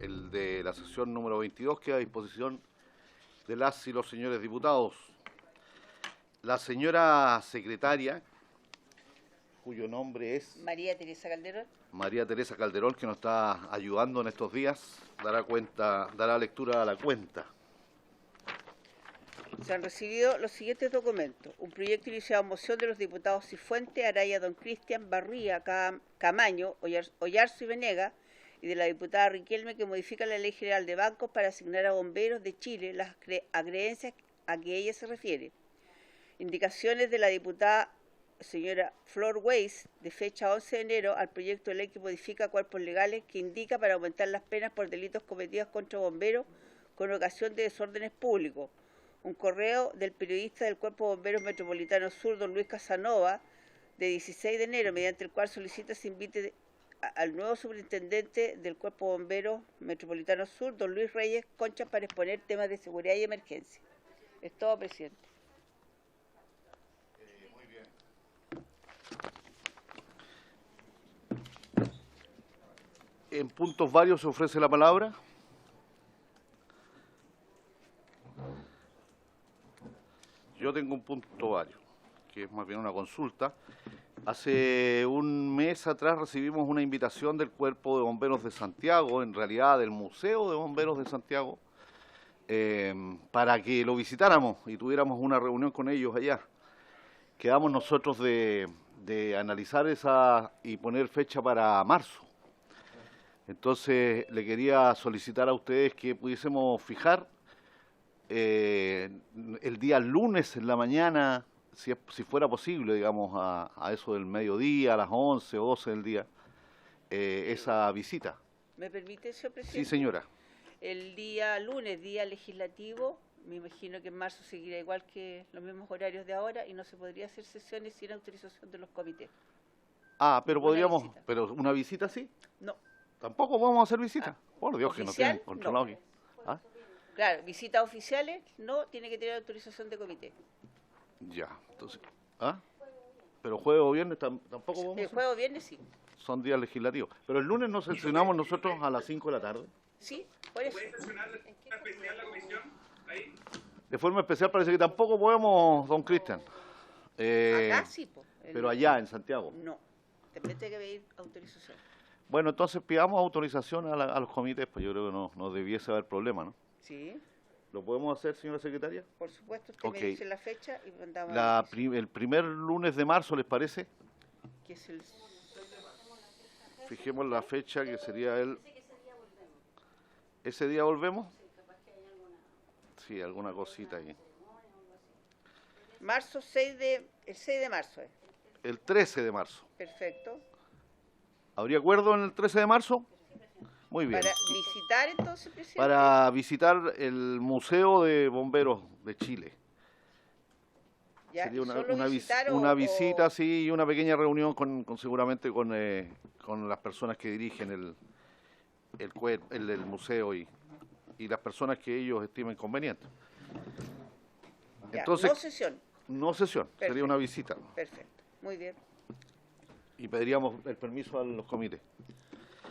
El de la sesión número 22 queda a disposición de las y los señores diputados. La señora secretaria, cuyo nombre es María Teresa Calderón. María Teresa Calderón, que nos está ayudando en estos días, dará lectura a la cuenta. Se han recibido los siguientes documentos. Un proyecto iniciado en moción de los diputados Cifuentes, Araya, Don Cristian, Barría, Camaño, Oyarzo y Venega, y de la diputada Riquelme, que modifica la Ley General de Bancos para asignar a bomberos de Chile las acreencias a que ella se refiere. Indicaciones de la diputada señora Flor Weiss, de fecha 11 de enero, al proyecto de ley que modifica cuerpos legales, que indica para aumentar las penas por delitos cometidos contra bomberos con ocasión de desórdenes públicos. Un correo del periodista del Cuerpo de Bomberos Metropolitano Sur, don Luis Casanova, de 16 de enero, mediante el cual solicita se invite al nuevo superintendente del Cuerpo de Bomberos Metropolitano Sur, don Luis Reyes Concha, para exponer temas de seguridad y emergencia. Es todo, presidente. Muy bien. En puntos varios se ofrece la palabra. Yo tengo un punto vario, que es más bien una consulta. Hace un mes atrás recibimos una invitación del Cuerpo de Bomberos de Santiago, en realidad del Museo de Bomberos de Santiago, para que lo visitáramos y tuviéramos una reunión con ellos allá. Quedamos nosotros de analizar esa y poner fecha para marzo. Entonces le quería solicitar a ustedes que pudiésemos fijar el día lunes en la mañana, si fuera posible, digamos, a eso del mediodía, a las 11 o 12 del día, esa visita. ¿Me permite, señor presidente? Sí, señora. El día lunes, día legislativo, me imagino que en marzo seguirá igual que los mismos horarios de ahora y no se podría hacer sesiones sin autorización de los comités. Ah, pero podríamos, visita. pero ¿una visita sí? No. ¿Tampoco podemos hacer visita? Por Dios, que no ¿Oficial? tienen controlado No. aquí. ¿Ah? Claro, visitas oficiales no tiene que tener autorización de comité. Ya, entonces, ¿ah? Pero jueves o viernes tampoco podemos El hacer. jueves o viernes sí. Son días legislativos. Pero el lunes nos sesionamos nosotros a las 5 de la tarde. Sí, por eso. ¿Puede sesionar de forma especial la comisión? Ahí. De forma especial parece que tampoco podemos, don Cristian. Acá sí, po. Pero allá, en Santiago. No, también tiene que pedir autorización. Bueno, entonces pidamos autorización a los comités, pues yo creo que no debiese haber problema, ¿no? Sí, ¿Lo podemos hacer, señora secretaria? por supuesto, usted me dice la fecha y mandamos El primer lunes de marzo, ¿les parece? que es el... Fijemos la fecha, que sería el... ¿Ese día volvemos? Sí, alguna cosita ahí. Marzo, el 6 de marzo es. El 13 de marzo. Perfecto. ¿Habría acuerdo en el 13 de marzo? Muy bien. Para visitar entonces, presidente. Para visitar el Museo de Bomberos de Chile. ¿Ya? Sería ¿Solo visitar una o- visita, sí, y una pequeña reunión seguramente con las personas que dirigen el museo y las personas que ellos estimen convenientes. Ya, Entonces, no sesión. no sesión, sería Perfecto. una visita. Perfecto, muy bien. Y pediríamos el permiso a los comités.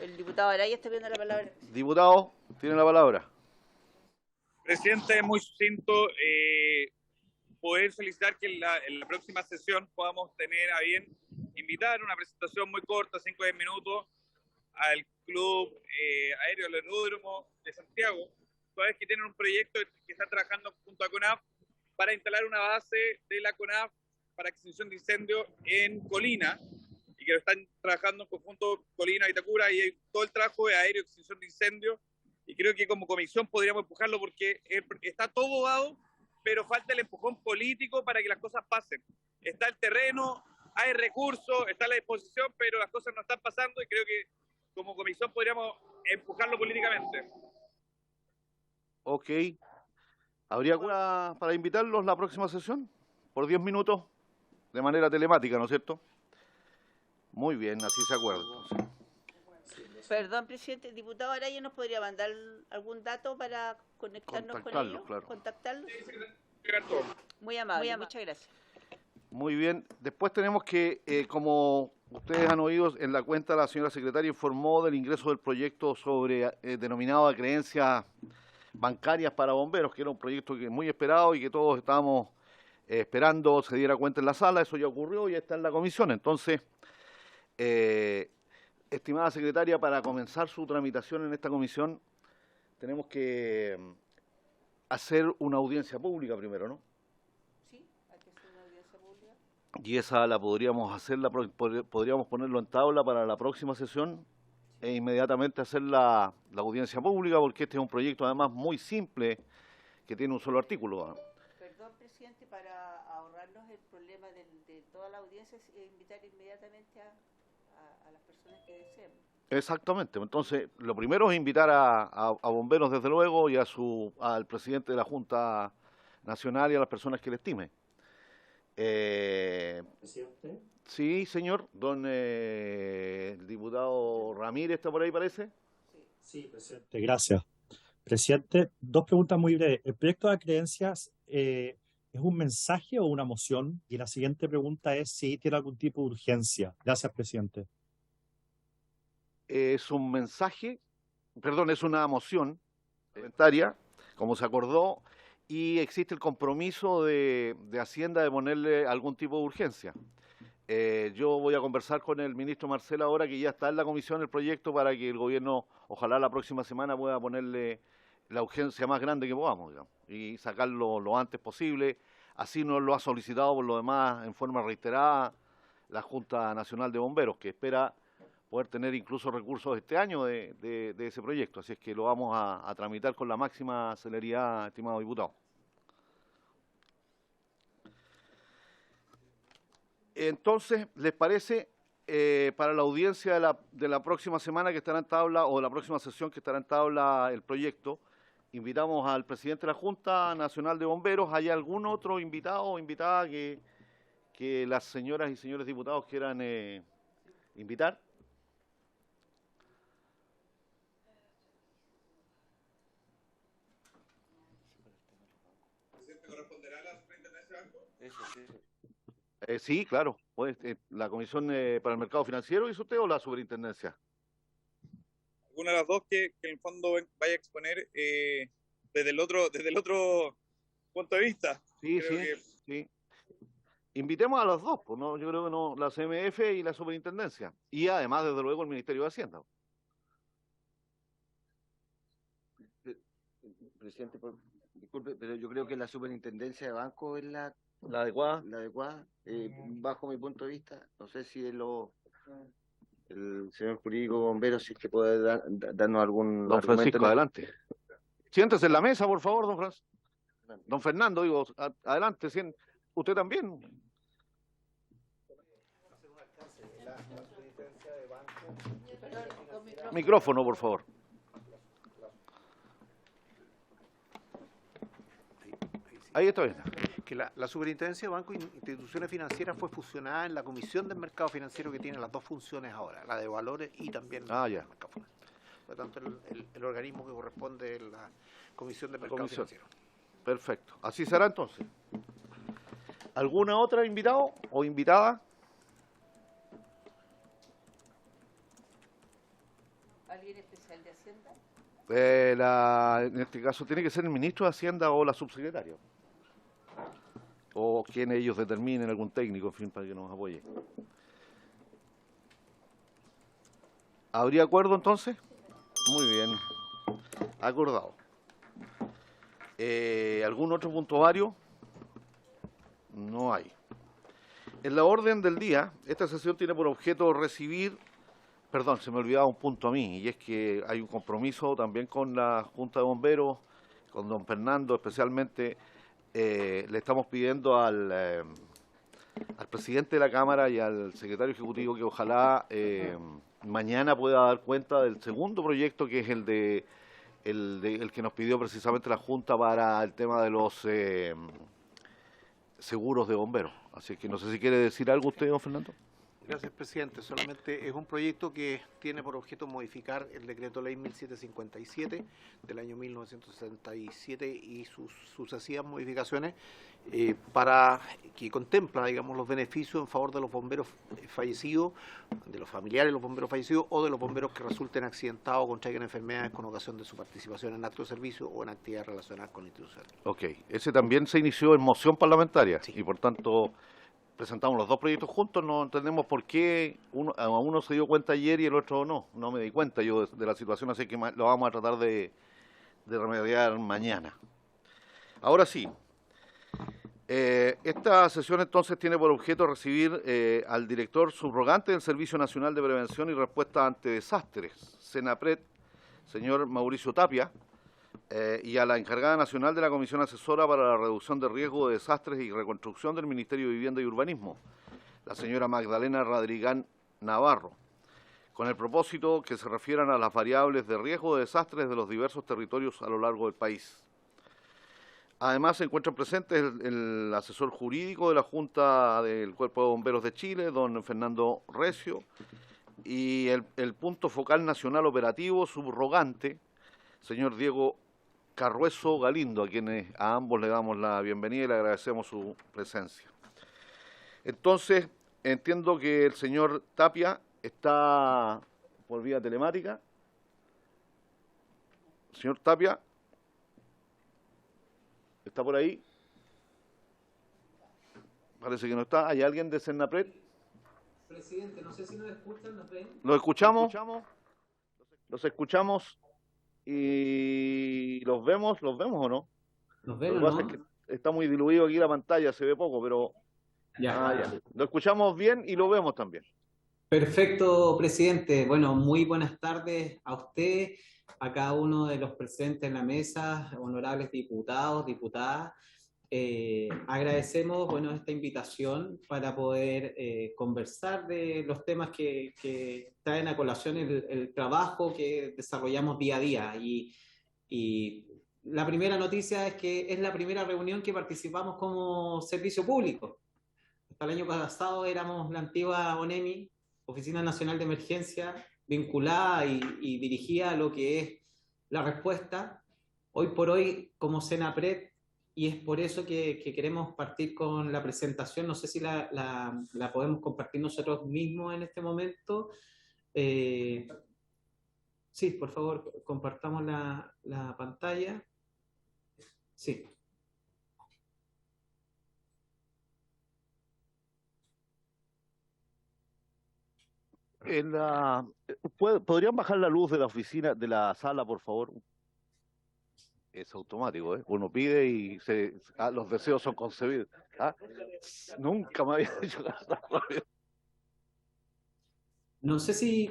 El diputado Araya está pidiendo la palabra. Diputado, tiene la palabra. Presidente, muy sucinto, poder solicitar que en la próxima sesión podamos tener a bien invitar una presentación muy corta, 5 o 10 minutos, al Club Aéreo del Aeródromo de Santiago, toda vez que tienen un proyecto que está trabajando junto a CONAF para instalar una base de la CONAF para extinción de incendios en Colina, y que lo están trabajando en conjunto Colina y Itacura, y hay todo el trabajo de aéreo, extinción de incendios, y creo que como comisión podríamos empujarlo porque está todo dado, pero falta el empujón político para que las cosas pasen. Está el terreno, hay recursos, está la disposición, pero las cosas no están pasando y creo que como comisión podríamos empujarlo políticamente. Ok. ¿Habría alguna para invitarlos la próxima sesión? Por 10 minutos, de manera telemática, ¿no es cierto? Muy bien, así se acuerda. Entonces. Perdón, presidente. Diputado Araya, ¿nos podría mandar algún dato para conectarnos con ellos? Claro. Contactarlos. Ricardo. Muy amable, muchas gracias. Muy bien. Después tenemos que, como ustedes han oído, en la cuenta la señora secretaria informó del ingreso del proyecto sobre denominado a creencias bancarias para bomberos, que era un proyecto que muy esperado y que todos estábamos esperando se diera cuenta en la sala. Eso ya ocurrió y está en la comisión. Entonces, estimada secretaria, para comenzar su tramitación en esta comisión, tenemos que hacer una audiencia pública primero, ¿no? Sí, hay que hacer una audiencia pública. Y esa la podríamos hacer, podríamos ponerlo en tabla para la próxima sesión e inmediatamente hacer la audiencia pública, porque este es un proyecto además muy simple, que tiene un solo artículo, ¿no? Perdón, presidente, para ahorrarnos el problema de toda la audiencia, invitar inmediatamente a las personas que deseen. Exactamente. Entonces, lo primero es invitar a bomberos, desde luego, y al presidente de la Junta Nacional y a las personas que le estime. Presidente. Sí, señor. El diputado Ramírez está por ahí, parece. Sí, presidente. Gracias. Presidente, dos preguntas muy breves. ¿El proyecto de creencias es un mensaje o una moción? Y la siguiente pregunta es si tiene algún tipo de urgencia. Gracias, presidente. Es un mensaje, perdón, es una moción parlamentaria, como se acordó, y existe el compromiso de Hacienda de ponerle algún tipo de urgencia. Yo voy a conversar con el ministro Marcel ahora, que ya está en la comisión el proyecto, para que el gobierno, ojalá la próxima semana, pueda ponerle la urgencia más grande que podamos, digamos, y sacarlo lo antes posible. Así nos lo ha solicitado por lo demás en forma reiterada la Junta Nacional de Bomberos, que espera poder tener incluso recursos este año de ese proyecto. Así es que lo vamos a tramitar con la máxima celeridad, estimado diputado. Entonces, ¿les parece, para la audiencia de la próxima semana que estará en tabla, o de la próxima sesión que estará en tabla el proyecto, invitamos al presidente de la Junta Nacional de Bomberos? ¿Hay algún otro invitado o invitada que las señoras y señores diputados quieran invitar? ¿Corresponderá a la superintendencia de banco? Eso sí. Sí, claro. Pues, ¿la Comisión para el Mercado Financiero hizo usted o la Superintendencia? Alguna de las dos que en el fondo vaya a exponer desde el otro punto de vista. Sí, Creo sí, que sí. Invitemos a las dos, pues, ¿no? Yo creo que no, la CMF y la Superintendencia. Y además, desde luego, el Ministerio de Hacienda. Presidente, disculpe, pero yo creo que la superintendencia de banco es la adecuada. adecuada, bajo mi punto de vista. No sé si el señor jurídico bombero, si es que puede darnos algún Don Francisco, argumento. adelante. Siéntese en la mesa, por favor, don Francisco. Don Fernando, digo, adelante. Usted también. Micrófono, por favor. Ahí está bien. Que la Superintendencia de Bancos e Instituciones Financieras fue fusionada en la Comisión del Mercado Financiero, que tiene las dos funciones ahora, la de valores y también ya. el mercado financiero. Por lo tanto, el organismo que corresponde es la Comisión del Mercado Financiero. Perfecto. Así será entonces. ¿Alguna otra invitado o invitada? ¿Alguien especial de Hacienda? En este caso tiene que ser el ministro de Hacienda o la subsecretaria. O quien ellos determinen, algún técnico, en fin, para que nos apoye. ¿Habría acuerdo entonces? Muy bien. Acordado. ¿Algún otro punto vario? No hay. En la orden del día, esta sesión tiene por objeto recibir... Perdón, se me olvidaba un punto a mí, y es que hay un compromiso también con la Junta de Bomberos, con don Fernando especialmente. Le estamos pidiendo al presidente de la Cámara y al secretario ejecutivo que ojalá mañana pueda dar cuenta del segundo proyecto, que es el que nos pidió precisamente la Junta para el tema de los seguros de bomberos. Así que no sé si quiere decir algo usted, don Fernando. Gracias, presidente. Solamente es un proyecto que tiene por objeto modificar el decreto ley 1757 del año 1967 y sus sucesivas modificaciones para que contempla, digamos, los beneficios en favor de los bomberos fallecidos, de los familiares de los bomberos fallecidos o de los bomberos que resulten accidentados o contraigan enfermedades con ocasión de su participación en actos de servicio o en actividades relacionadas con la institución. Ok, ese también se inició en moción parlamentaria Sí. y por tanto presentamos los dos proyectos juntos, no entendemos por qué a uno se dio cuenta ayer y el otro no me di cuenta yo de la situación, así que lo vamos a tratar de remediar mañana. Ahora sí, esta sesión entonces tiene por objeto recibir al director subrogante del Servicio Nacional de Prevención y Respuesta ante Desastres, SENAPRED, señor Mauricio Tapia, y a la encargada nacional de la Comisión Asesora para la Reducción de Riesgo de Desastres y Reconstrucción del Ministerio de Vivienda y Urbanismo, la señora Magdalena Radrigán Navarro, con el propósito que se refieran a las variables de riesgo de desastres de los diversos territorios a lo largo del país. Además se encuentran presentes el asesor jurídico de la Junta del Cuerpo de Bomberos de Chile, don Fernando Recio, y el punto focal nacional operativo subrogante, señor Diego Carrueso Galindo, a ambos le damos la bienvenida y le agradecemos su presencia. Entonces, entiendo que el señor Tapia está por vía telemática. Señor Tapia, ¿está por ahí? Parece que no está. ¿Hay alguien de SENAPRED? Presidente, no sé si nos escuchan, nos ven. ¿Los escuchamos? ¿Los escuchamos y los vemos o no? ¿Nos ven Lo o que pasa no? es que está muy diluido aquí la pantalla, se ve poco, pero Ya. lo escuchamos bien y lo vemos también. Perfecto, presidente. Bueno, muy buenas tardes a usted, a cada uno de los presentes en la mesa, honorables diputados, diputadas. Agradecemos, bueno, esta invitación para poder conversar de los temas que traen a colación el trabajo que desarrollamos día a día. Y la primera noticia es que es la primera reunión que participamos como servicio público. Hasta el año pasado éramos la antigua ONEMI, Oficina Nacional de Emergencia, vinculada y dirigida a lo que es la respuesta. Hoy por hoy, como SENAPRED, y es por eso que queremos partir con la presentación. No sé si la podemos compartir nosotros mismos en este momento. Sí, por favor, compartamos la pantalla. Sí. ¿Podrían bajar la luz de la oficina, de la sala, por favor? Es automático, ¿eh? Uno pide y los deseos son concebidos. ¿Ah? Nunca me había dicho que... No sé si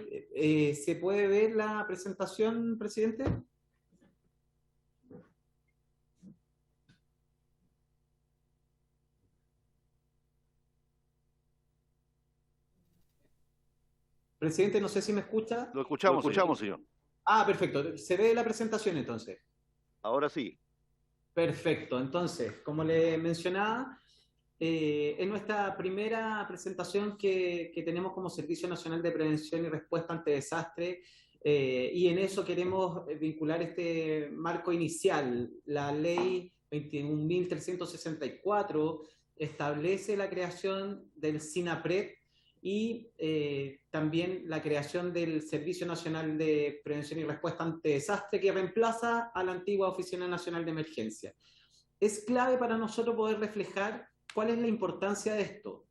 se puede ver la presentación, presidente. Presidente, no sé si me escucha. Lo escuchamos, señor. Ah, perfecto. ¿Se ve la presentación entonces? Ahora sí. Perfecto. Entonces, como le mencionaba, es nuestra primera presentación que tenemos como Servicio Nacional de Prevención y Respuesta ante Desastres, y en eso queremos vincular este marco inicial. La ley 21.364 establece la creación del SINAPRED y también la creación del Servicio Nacional de Prevención y Respuesta ante Desastre, que reemplaza a la antigua Oficina Nacional de Emergencia. Es clave para nosotros poder reflejar cuál es la importancia de esto.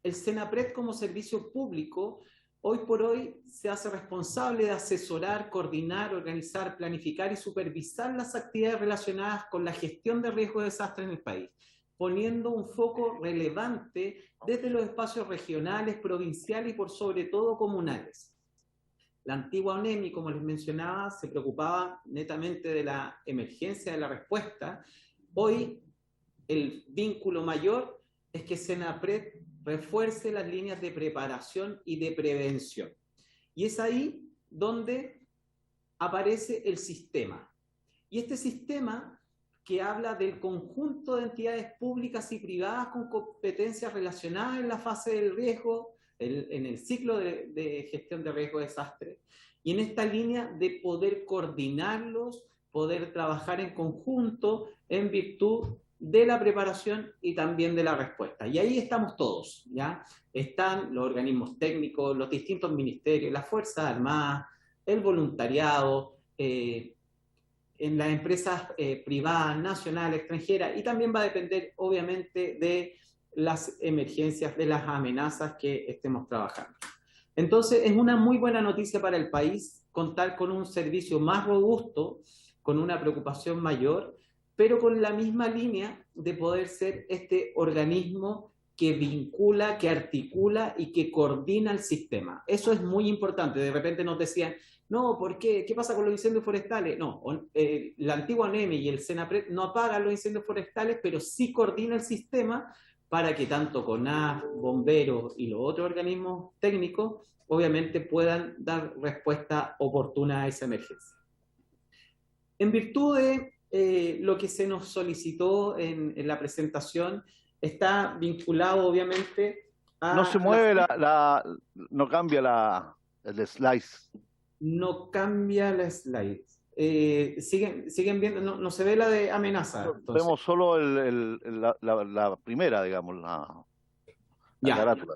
El SENAPRED como servicio público hoy por hoy se hace responsable de asesorar, coordinar, organizar, planificar y supervisar las actividades relacionadas con la gestión de riesgo de desastre en el país, poniendo un foco relevante desde los espacios regionales, provinciales y por sobre todo comunales. La antigua ONEMI, como les mencionaba, se preocupaba netamente de la emergencia, de la respuesta. Hoy el vínculo mayor es que SENAPRED refuerce las líneas de preparación y de prevención. Y es ahí donde aparece el sistema. Y este sistema que habla del conjunto de entidades públicas y privadas con competencias relacionadas en la fase del riesgo, en el ciclo de gestión de riesgo de desastre, y en esta línea de poder coordinarlos, poder trabajar en conjunto en virtud de la preparación y también de la respuesta. Y ahí estamos todos, ¿ya? Están los organismos técnicos, los distintos ministerios, las Fuerzas Armadas, el voluntariado, en las empresas privadas, nacionales, extranjeras, y también va a depender, obviamente, de las emergencias, de las amenazas que estemos trabajando. Entonces, es una muy buena noticia para el país contar con un servicio más robusto, con una preocupación mayor, pero con la misma línea de poder ser este organismo que vincula, que articula y que coordina el sistema. Eso es muy importante. De repente nos decían, no, ¿por qué? ¿Qué pasa con los incendios forestales? No, la antigua NEMI y el SENAPRED no apagan los incendios forestales, pero sí coordina el sistema para que tanto CONAF, bomberos y los otros organismos técnicos obviamente puedan dar respuesta oportuna a esa emergencia. En virtud de lo que se nos solicitó en la presentación, está vinculado obviamente a... No se mueve no cambia el slice. No cambia la slide. Siguen viendo, no se ve la de amenaza. Entonces. Vemos solo la primera, digamos, la carátula.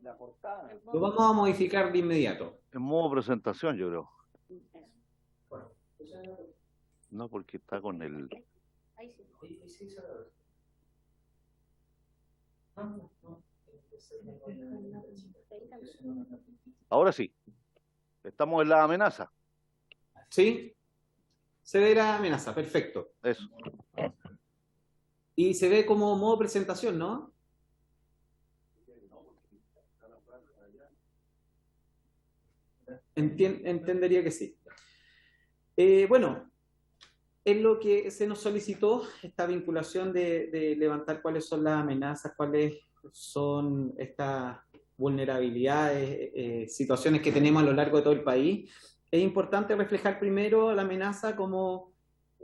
La portada. Lo vamos a modificar de inmediato. En modo presentación, yo creo. No, porque está con el... Ahora sí. Estamos en la amenaza. ¿Sí? Se ve la amenaza, perfecto. Eso. Y se ve como modo presentación, ¿no? Entendería que sí. Bueno, es lo que se nos solicitó, esta vinculación de levantar cuáles son las amenazas, cuáles son estas vulnerabilidades, situaciones que tenemos a lo largo de todo el país. Es importante reflejar primero la amenaza como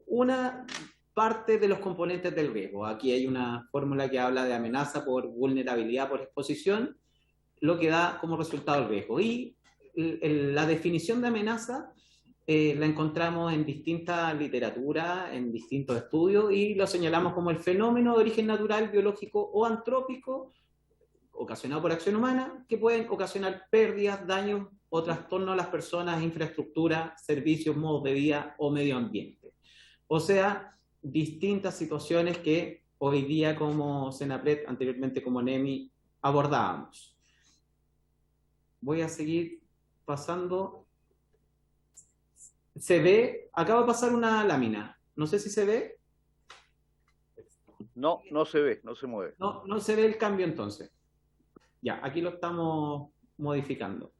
una parte de los componentes del riesgo. Aquí hay una fórmula que habla de amenaza por vulnerabilidad, por exposición, lo que da como resultado el riesgo. Y la definición de amenaza la encontramos en distinta literatura, en distintos estudios, y lo señalamos como el fenómeno de origen natural, biológico o antrópico, ocasionado por acción humana, que pueden ocasionar pérdidas, daños o trastornos a las personas, infraestructura, servicios, modos de vida o medio ambiente. O sea, distintas situaciones que hoy día como SENAPRED, anteriormente como NEMI, abordábamos. Voy a seguir pasando. ¿Se ve? Acaba de pasar una lámina. No sé si se ve. No, no se ve, no se mueve. No se ve el cambio entonces. Ya, aquí lo estamos modificando.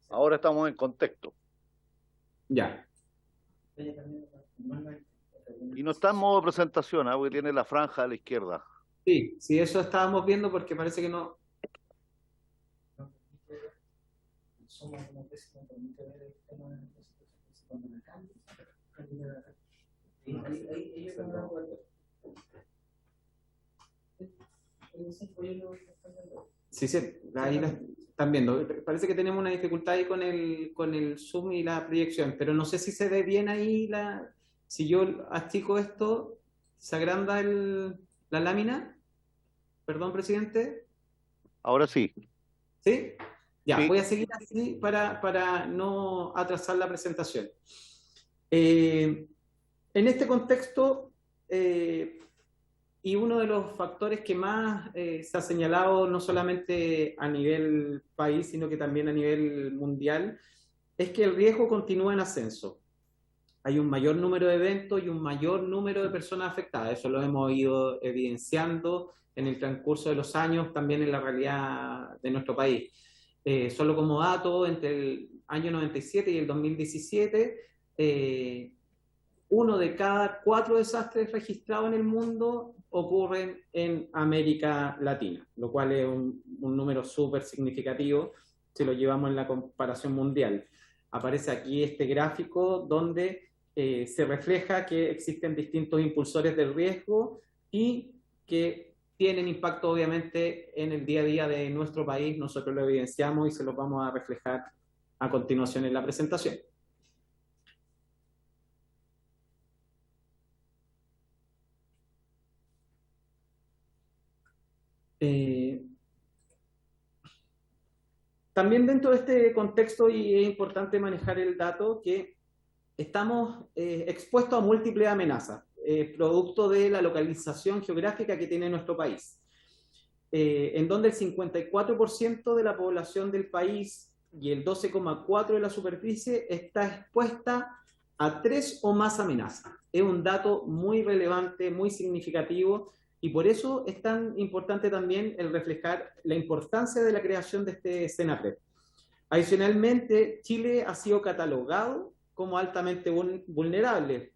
Ahora estamos en contexto. Ya. Y no está en modo presentación, porque tiene la franja a la izquierda. Sí, sí, eso estábamos viendo porque parece que no. Sí, sí, ahí la están viendo. Parece que tenemos una dificultad ahí con el zoom y la proyección, pero no sé si se ve bien ahí si yo achico esto, ¿se agranda la lámina? Perdón, presidente. Ahora sí. ¿Sí? Ya, sí. Voy a seguir así para no atrasar la presentación. En este contexto, y uno de los factores que más se ha señalado, no solamente a nivel país, sino que también a nivel mundial, es que el riesgo continúa en ascenso. Hay un mayor número de eventos y un mayor número de personas afectadas. Eso lo hemos ido evidenciando en el transcurso de los años, también en la realidad de nuestro país. Solo como dato, entre el año 97 y el 2017, 1 de cada 4 desastres registrados en el mundo ocurren en América Latina, lo cual es un número súper significativo si lo llevamos en la comparación mundial. aparece aquí este gráfico donde se refleja que existen distintos impulsores del riesgo y que tienen impacto obviamente en el día a día de nuestro país. Nosotros lo evidenciamos y se los vamos a reflejar a continuación en la presentación. También dentro de este contexto, y es importante manejar el dato, que estamos expuestos a múltiples amenazas, producto de la localización geográfica que tiene nuestro país, en donde el 54% de la población del país y el 12,4% de la superficie está expuesta a 3 o más amenazas. Es un dato muy relevante, muy significativo, y por eso es tan importante también el reflejar la importancia de la creación de este SENAPRED. Adicionalmente, Chile ha sido catalogado como altamente vulnerable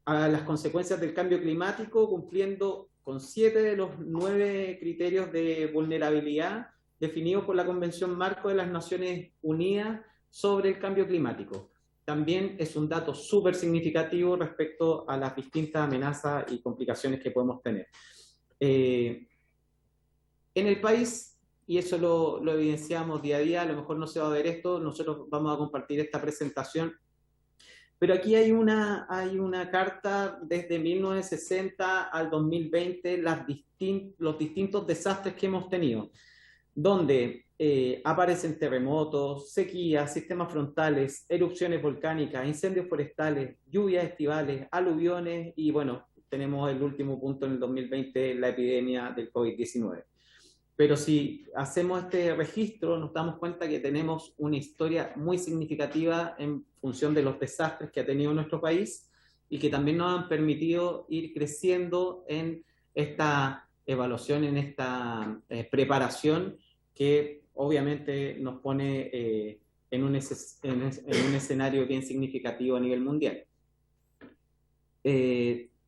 a las consecuencias del cambio climático, cumpliendo con 7 de los 9 criterios de vulnerabilidad definidos por la Convención Marco de las Naciones Unidas sobre el cambio climático. También es un dato súper significativo respecto a las distintas amenazas y complicaciones que podemos tener. En el país, y eso lo evidenciamos día a día, a lo mejor no se va a ver esto, nosotros vamos a compartir esta presentación, pero aquí hay una carta desde 1960 al 2020, los distintos desastres que hemos tenido, donde aparecen terremotos, sequías, sistemas frontales, erupciones volcánicas, incendios forestales, lluvias estivales, aluviones y bueno, tenemos el último punto en el 2020, la epidemia del COVID-19. Pero si hacemos este registro, nos damos cuenta que tenemos una historia muy significativa en función de los desastres que ha tenido nuestro país y que también nos han permitido ir creciendo en esta evaluación, en esta preparación que obviamente nos pone en un escenario bien significativo a nivel mundial.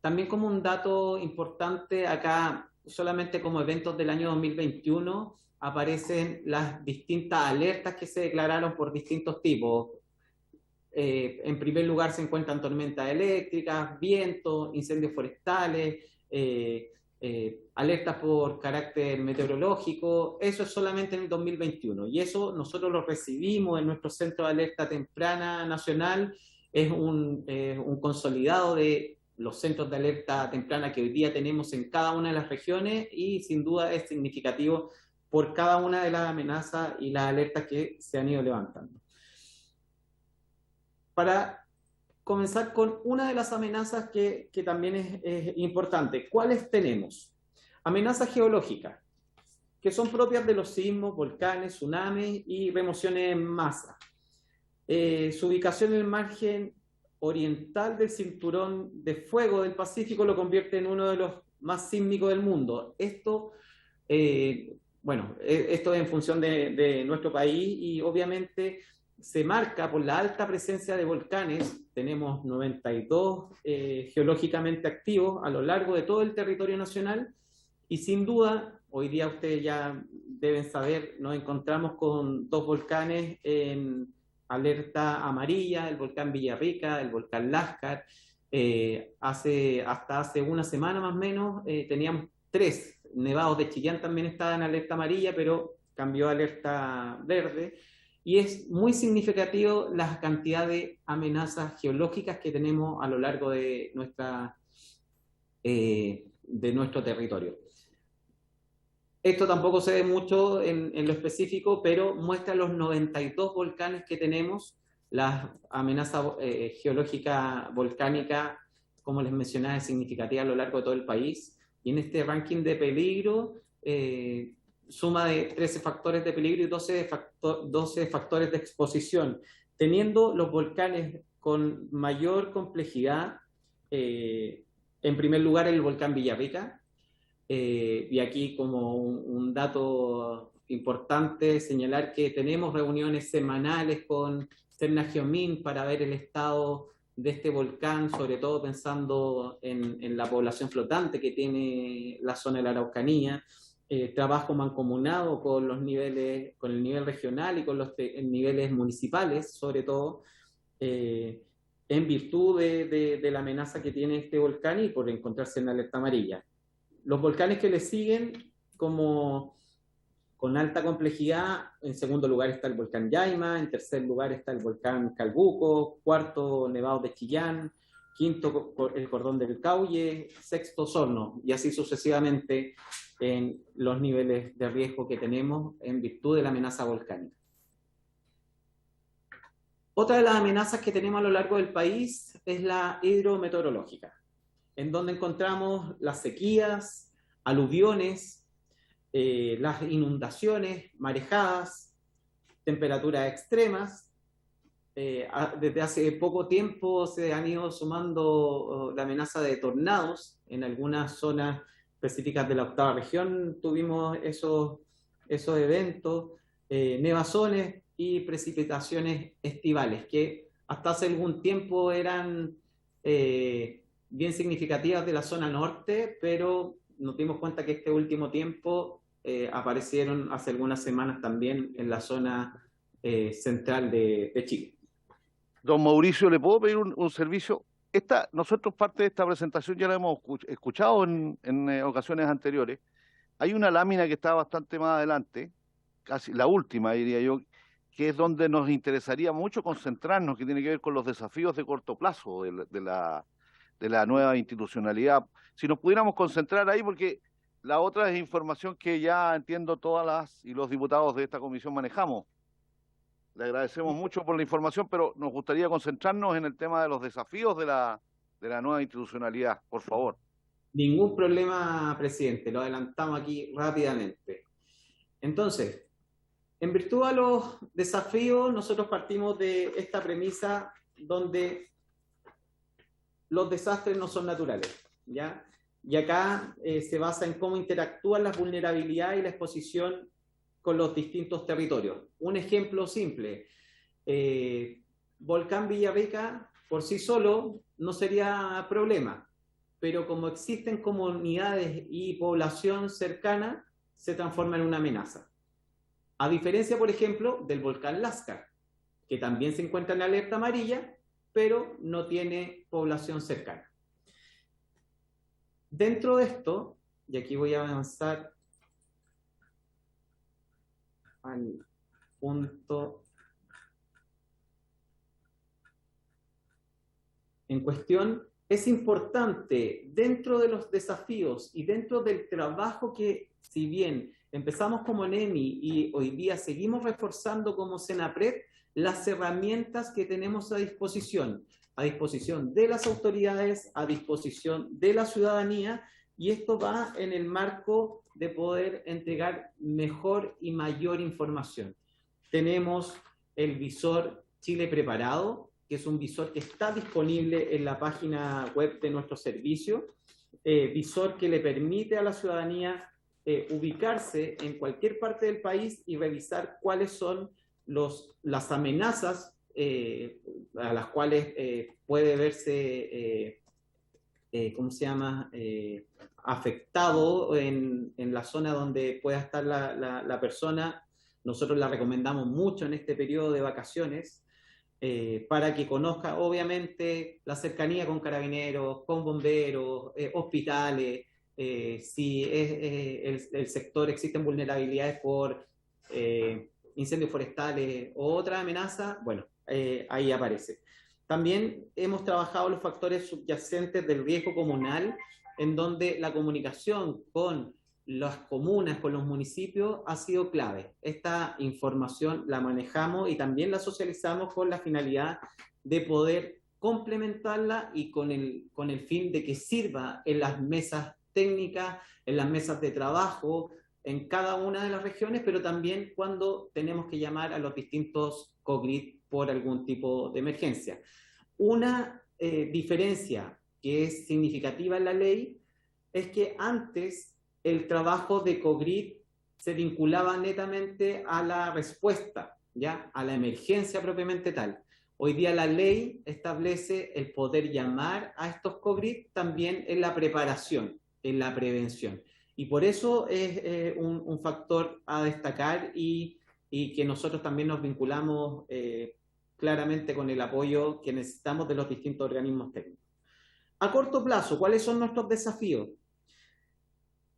También como un dato importante acá, solamente como eventos del año 2021, aparecen las distintas alertas que se declararon por distintos tipos. En primer lugar se encuentran tormentas eléctricas, vientos, incendios forestales, alertas por carácter meteorológico. Eso es solamente en el 2021 y eso nosotros lo recibimos en nuestro Centro de Alerta Temprana Nacional. Es un consolidado de los centros de alerta temprana que hoy día tenemos en cada una de las regiones y sin duda es significativo por cada una de las amenazas y las alertas que se han ido levantando. Para comenzar con una de las amenazas que también es importante. ¿Cuáles tenemos? Amenazas geológicas, que son propias de los sismos, volcanes, tsunamis y remociones en masa. Su ubicación en el margen oriental del cinturón de fuego del Pacífico lo convierte en uno de los más sísmicos del mundo. Esto, esto es en función de nuestro país y obviamente se marca por la alta presencia de volcanes. Tenemos 92 geológicamente activos a lo largo de todo el territorio nacional y sin duda, hoy día ustedes ya deben saber, nos encontramos con 2 volcanes en alerta amarilla, el volcán Villarrica, el volcán Lascar. Hasta hace una semana más o menos teníamos 3. Nevados de Chillán también estaba en alerta amarilla, pero cambió a alerta verde. Y es muy significativo la cantidad de amenazas geológicas que tenemos a lo largo de nuestro territorio. Esto tampoco se ve mucho en lo específico, pero muestra los 92 volcanes que tenemos, las amenazas geológicas volcánicas, como les mencionaba, es significativa a lo largo de todo el país. Y en este ranking de peligro, suma de 13 factores de peligro y 12 factores de exposición, teniendo los volcanes con mayor complejidad, en primer lugar el volcán Villarrica, y aquí como un dato importante señalar que tenemos reuniones semanales con Cernageomin para ver el estado de este volcán, sobre todo pensando en la población flotante que tiene la zona de la Araucanía. trabajo mancomunado con los niveles, con el nivel regional y con los niveles municipales, sobre todo, en virtud de la amenaza que tiene este volcán y por encontrarse en alerta amarilla. Los volcanes que le siguen con alta complejidad, en segundo lugar está el volcán Yaima, en tercer lugar está el volcán Calbuco, cuarto Nevado de Chillán, quinto el Cordón del Cauye, sexto Osorno, y así sucesivamente en los niveles de riesgo que tenemos en virtud de la amenaza volcánica. Otra de las amenazas que tenemos a lo largo del país es la hidrometeorológica, en donde encontramos las sequías, aluviones, las inundaciones, marejadas, temperaturas extremas. Desde hace poco tiempo se han ido sumando la amenaza de tornados. En algunas zonas específicas de la octava región tuvimos esos eventos, nevazones y precipitaciones estivales, que hasta hace algún tiempo eran bien significativas de la zona norte, pero nos dimos cuenta que este último tiempo aparecieron hace algunas semanas también en la zona central de Chile. Don Mauricio, ¿le puedo pedir un servicio? Nosotros parte de esta presentación ya la hemos escuchado en ocasiones anteriores. Hay una lámina que está bastante más adelante, casi la última diría yo, que es donde nos interesaría mucho concentrarnos, que tiene que ver con los desafíos de corto plazo de la nueva institucionalidad. Si nos pudiéramos concentrar ahí, porque la otra es información que ya entiendo todas las y los diputados de esta comisión manejamos. Le agradecemos mucho por la información, pero nos gustaría concentrarnos en el tema de los desafíos de la nueva institucionalidad, por favor. Ningún problema, presidente, lo adelantamos aquí rápidamente. Entonces, en virtud a los desafíos, nosotros partimos de esta premisa donde los desastres no son naturales, ¿ya? Y acá se basa en cómo interactúan las vulnerabilidades y la exposición con los distintos territorios. Un ejemplo simple, Volcán Villarrica por sí solo no sería problema, pero como existen comunidades y población cercana, se transforma en una amenaza. A diferencia, por ejemplo, del volcán Lascar, que también se encuentra en alerta amarilla, pero no tiene población cercana. Dentro de esto, y aquí voy a avanzar al punto en cuestión, es importante dentro de los desafíos y dentro del trabajo que, si bien empezamos como NEMI y hoy día seguimos reforzando como SENAPRED, las herramientas que tenemos a disposición de las autoridades, a disposición de la ciudadanía, y esto va en el marco de poder entregar mejor y mayor información. Tenemos el visor Chile Preparado, que es un visor que está disponible en la página web de nuestro servicio, visor que le permite a la ciudadanía ubicarse en cualquier parte del país y revisar cuáles son las amenazas a las cuales puede verse, afectado en la zona donde pueda estar la persona. Nosotros la recomendamos mucho en este periodo de vacaciones para que conozca, obviamente, la cercanía con carabineros, con bomberos, hospitales, si el sector existen vulnerabilidades por incendios forestales o otra amenaza, bueno, ahí aparece. También hemos trabajado los factores subyacentes del riesgo comunal, en donde la comunicación con las comunas, con los municipios, ha sido clave. Esta información la manejamos y también la socializamos con la finalidad de poder complementarla y con el fin de que sirva en las mesas técnicas, en las mesas de trabajo, en cada una de las regiones, pero también cuando tenemos que llamar a los distintos COGRID por algún tipo de emergencia. Una diferencia que es significativa en la ley es que antes el trabajo de COGRID se vinculaba netamente a la respuesta, ¿ya? A la emergencia propiamente tal. Hoy día la ley establece el poder llamar a estos COGRID también en la preparación, en la prevención. Y por eso es un factor a destacar y que nosotros también nos vinculamos claramente con el apoyo que necesitamos de los distintos organismos técnicos. A corto plazo, ¿cuáles son nuestros desafíos?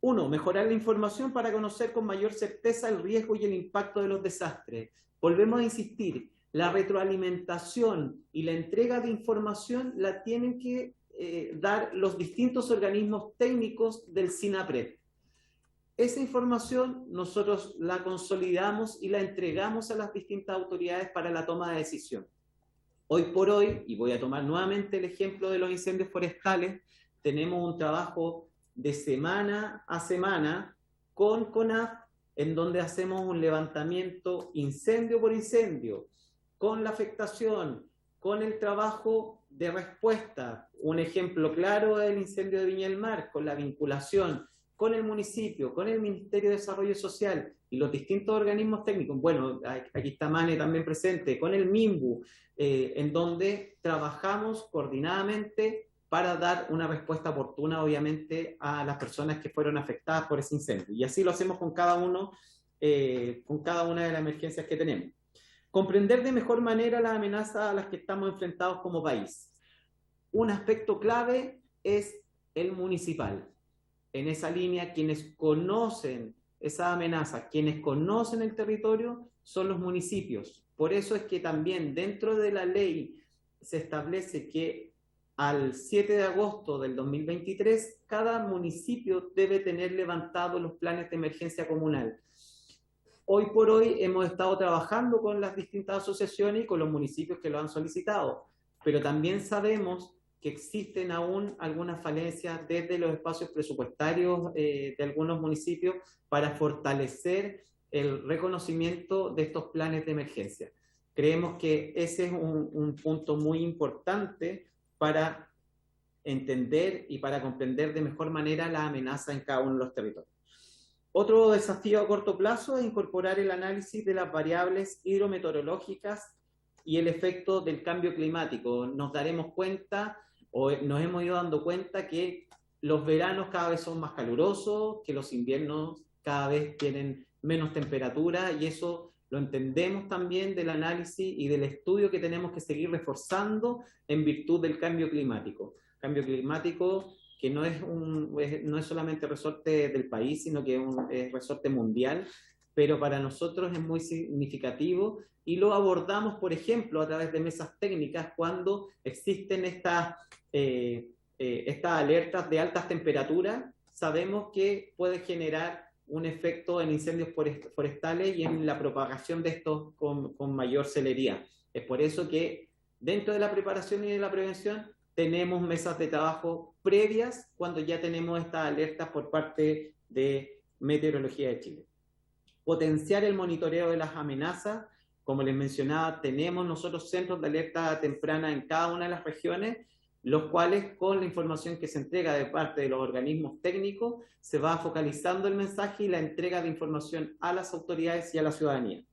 1. Mejorar la información para conocer con mayor certeza el riesgo y el impacto de los desastres. Volvemos a insistir, la retroalimentación y la entrega de información la tienen que dar los distintos organismos técnicos del SINAPRED. Esa información nosotros la consolidamos y la entregamos a las distintas autoridades para la toma de decisión. Hoy por hoy, y voy a tomar nuevamente el ejemplo de los incendios forestales, tenemos un trabajo de semana a semana con CONAF, en donde hacemos un levantamiento incendio por incendio, con la afectación, con el trabajo de respuesta. Un ejemplo claro es el incendio de Viña del Mar, con la vinculación con el municipio, con el Ministerio de Desarrollo Social y los distintos organismos técnicos. Bueno, aquí está Mane también presente, con el MIMBU, en donde trabajamos coordinadamente para dar una respuesta oportuna, obviamente, a las personas que fueron afectadas por ese incendio. Y así lo hacemos con cada una de las emergencias que tenemos. Comprender de mejor manera las amenazas a las que estamos enfrentados como país. Un aspecto clave es el municipal. En esa línea, quienes conocen esa amenaza, quienes conocen el territorio, son los municipios. Por eso es que también dentro de la ley se establece que al 7 de agosto del 2023, cada municipio debe tener levantados los planes de emergencia comunal. Hoy por hoy hemos estado trabajando con las distintas asociaciones y con los municipios que lo han solicitado, pero también sabemos que existen aún algunas falencias desde los espacios presupuestarios de algunos municipios para fortalecer el reconocimiento de estos planes de emergencia. Creemos que ese es un punto muy importante para entender y para comprender de mejor manera la amenaza en cada uno de los territorios. Otro desafío a corto plazo es incorporar el análisis de las variables hidrometeorológicas y el efecto del cambio climático. Nos daremos cuenta, o nos hemos ido dando cuenta, que los veranos cada vez son más calurosos, que los inviernos cada vez tienen menos temperatura, y eso lo entendemos también del análisis y del estudio que tenemos que seguir reforzando en virtud del cambio climático. Cambio climático que no es solamente resorte del país, sino que es resorte mundial, pero para nosotros es muy significativo y lo abordamos, por ejemplo, a través de mesas técnicas cuando existen estas alertas de altas temperaturas. Sabemos que puede generar un efecto en incendios forestales y en la propagación de estos con mayor celeridad. Es por eso que dentro de la preparación y de la prevención tenemos mesas de trabajo previas cuando ya tenemos estas alertas por parte de Meteorología de Chile. Potenciar el monitoreo de las amenazas. Como les mencionaba, tenemos nosotros centros de alerta temprana en cada una de las regiones, los cuales con la información que se entrega de parte de los organismos técnicos se va focalizando el mensaje y la entrega de información a las autoridades y a la ciudadanía.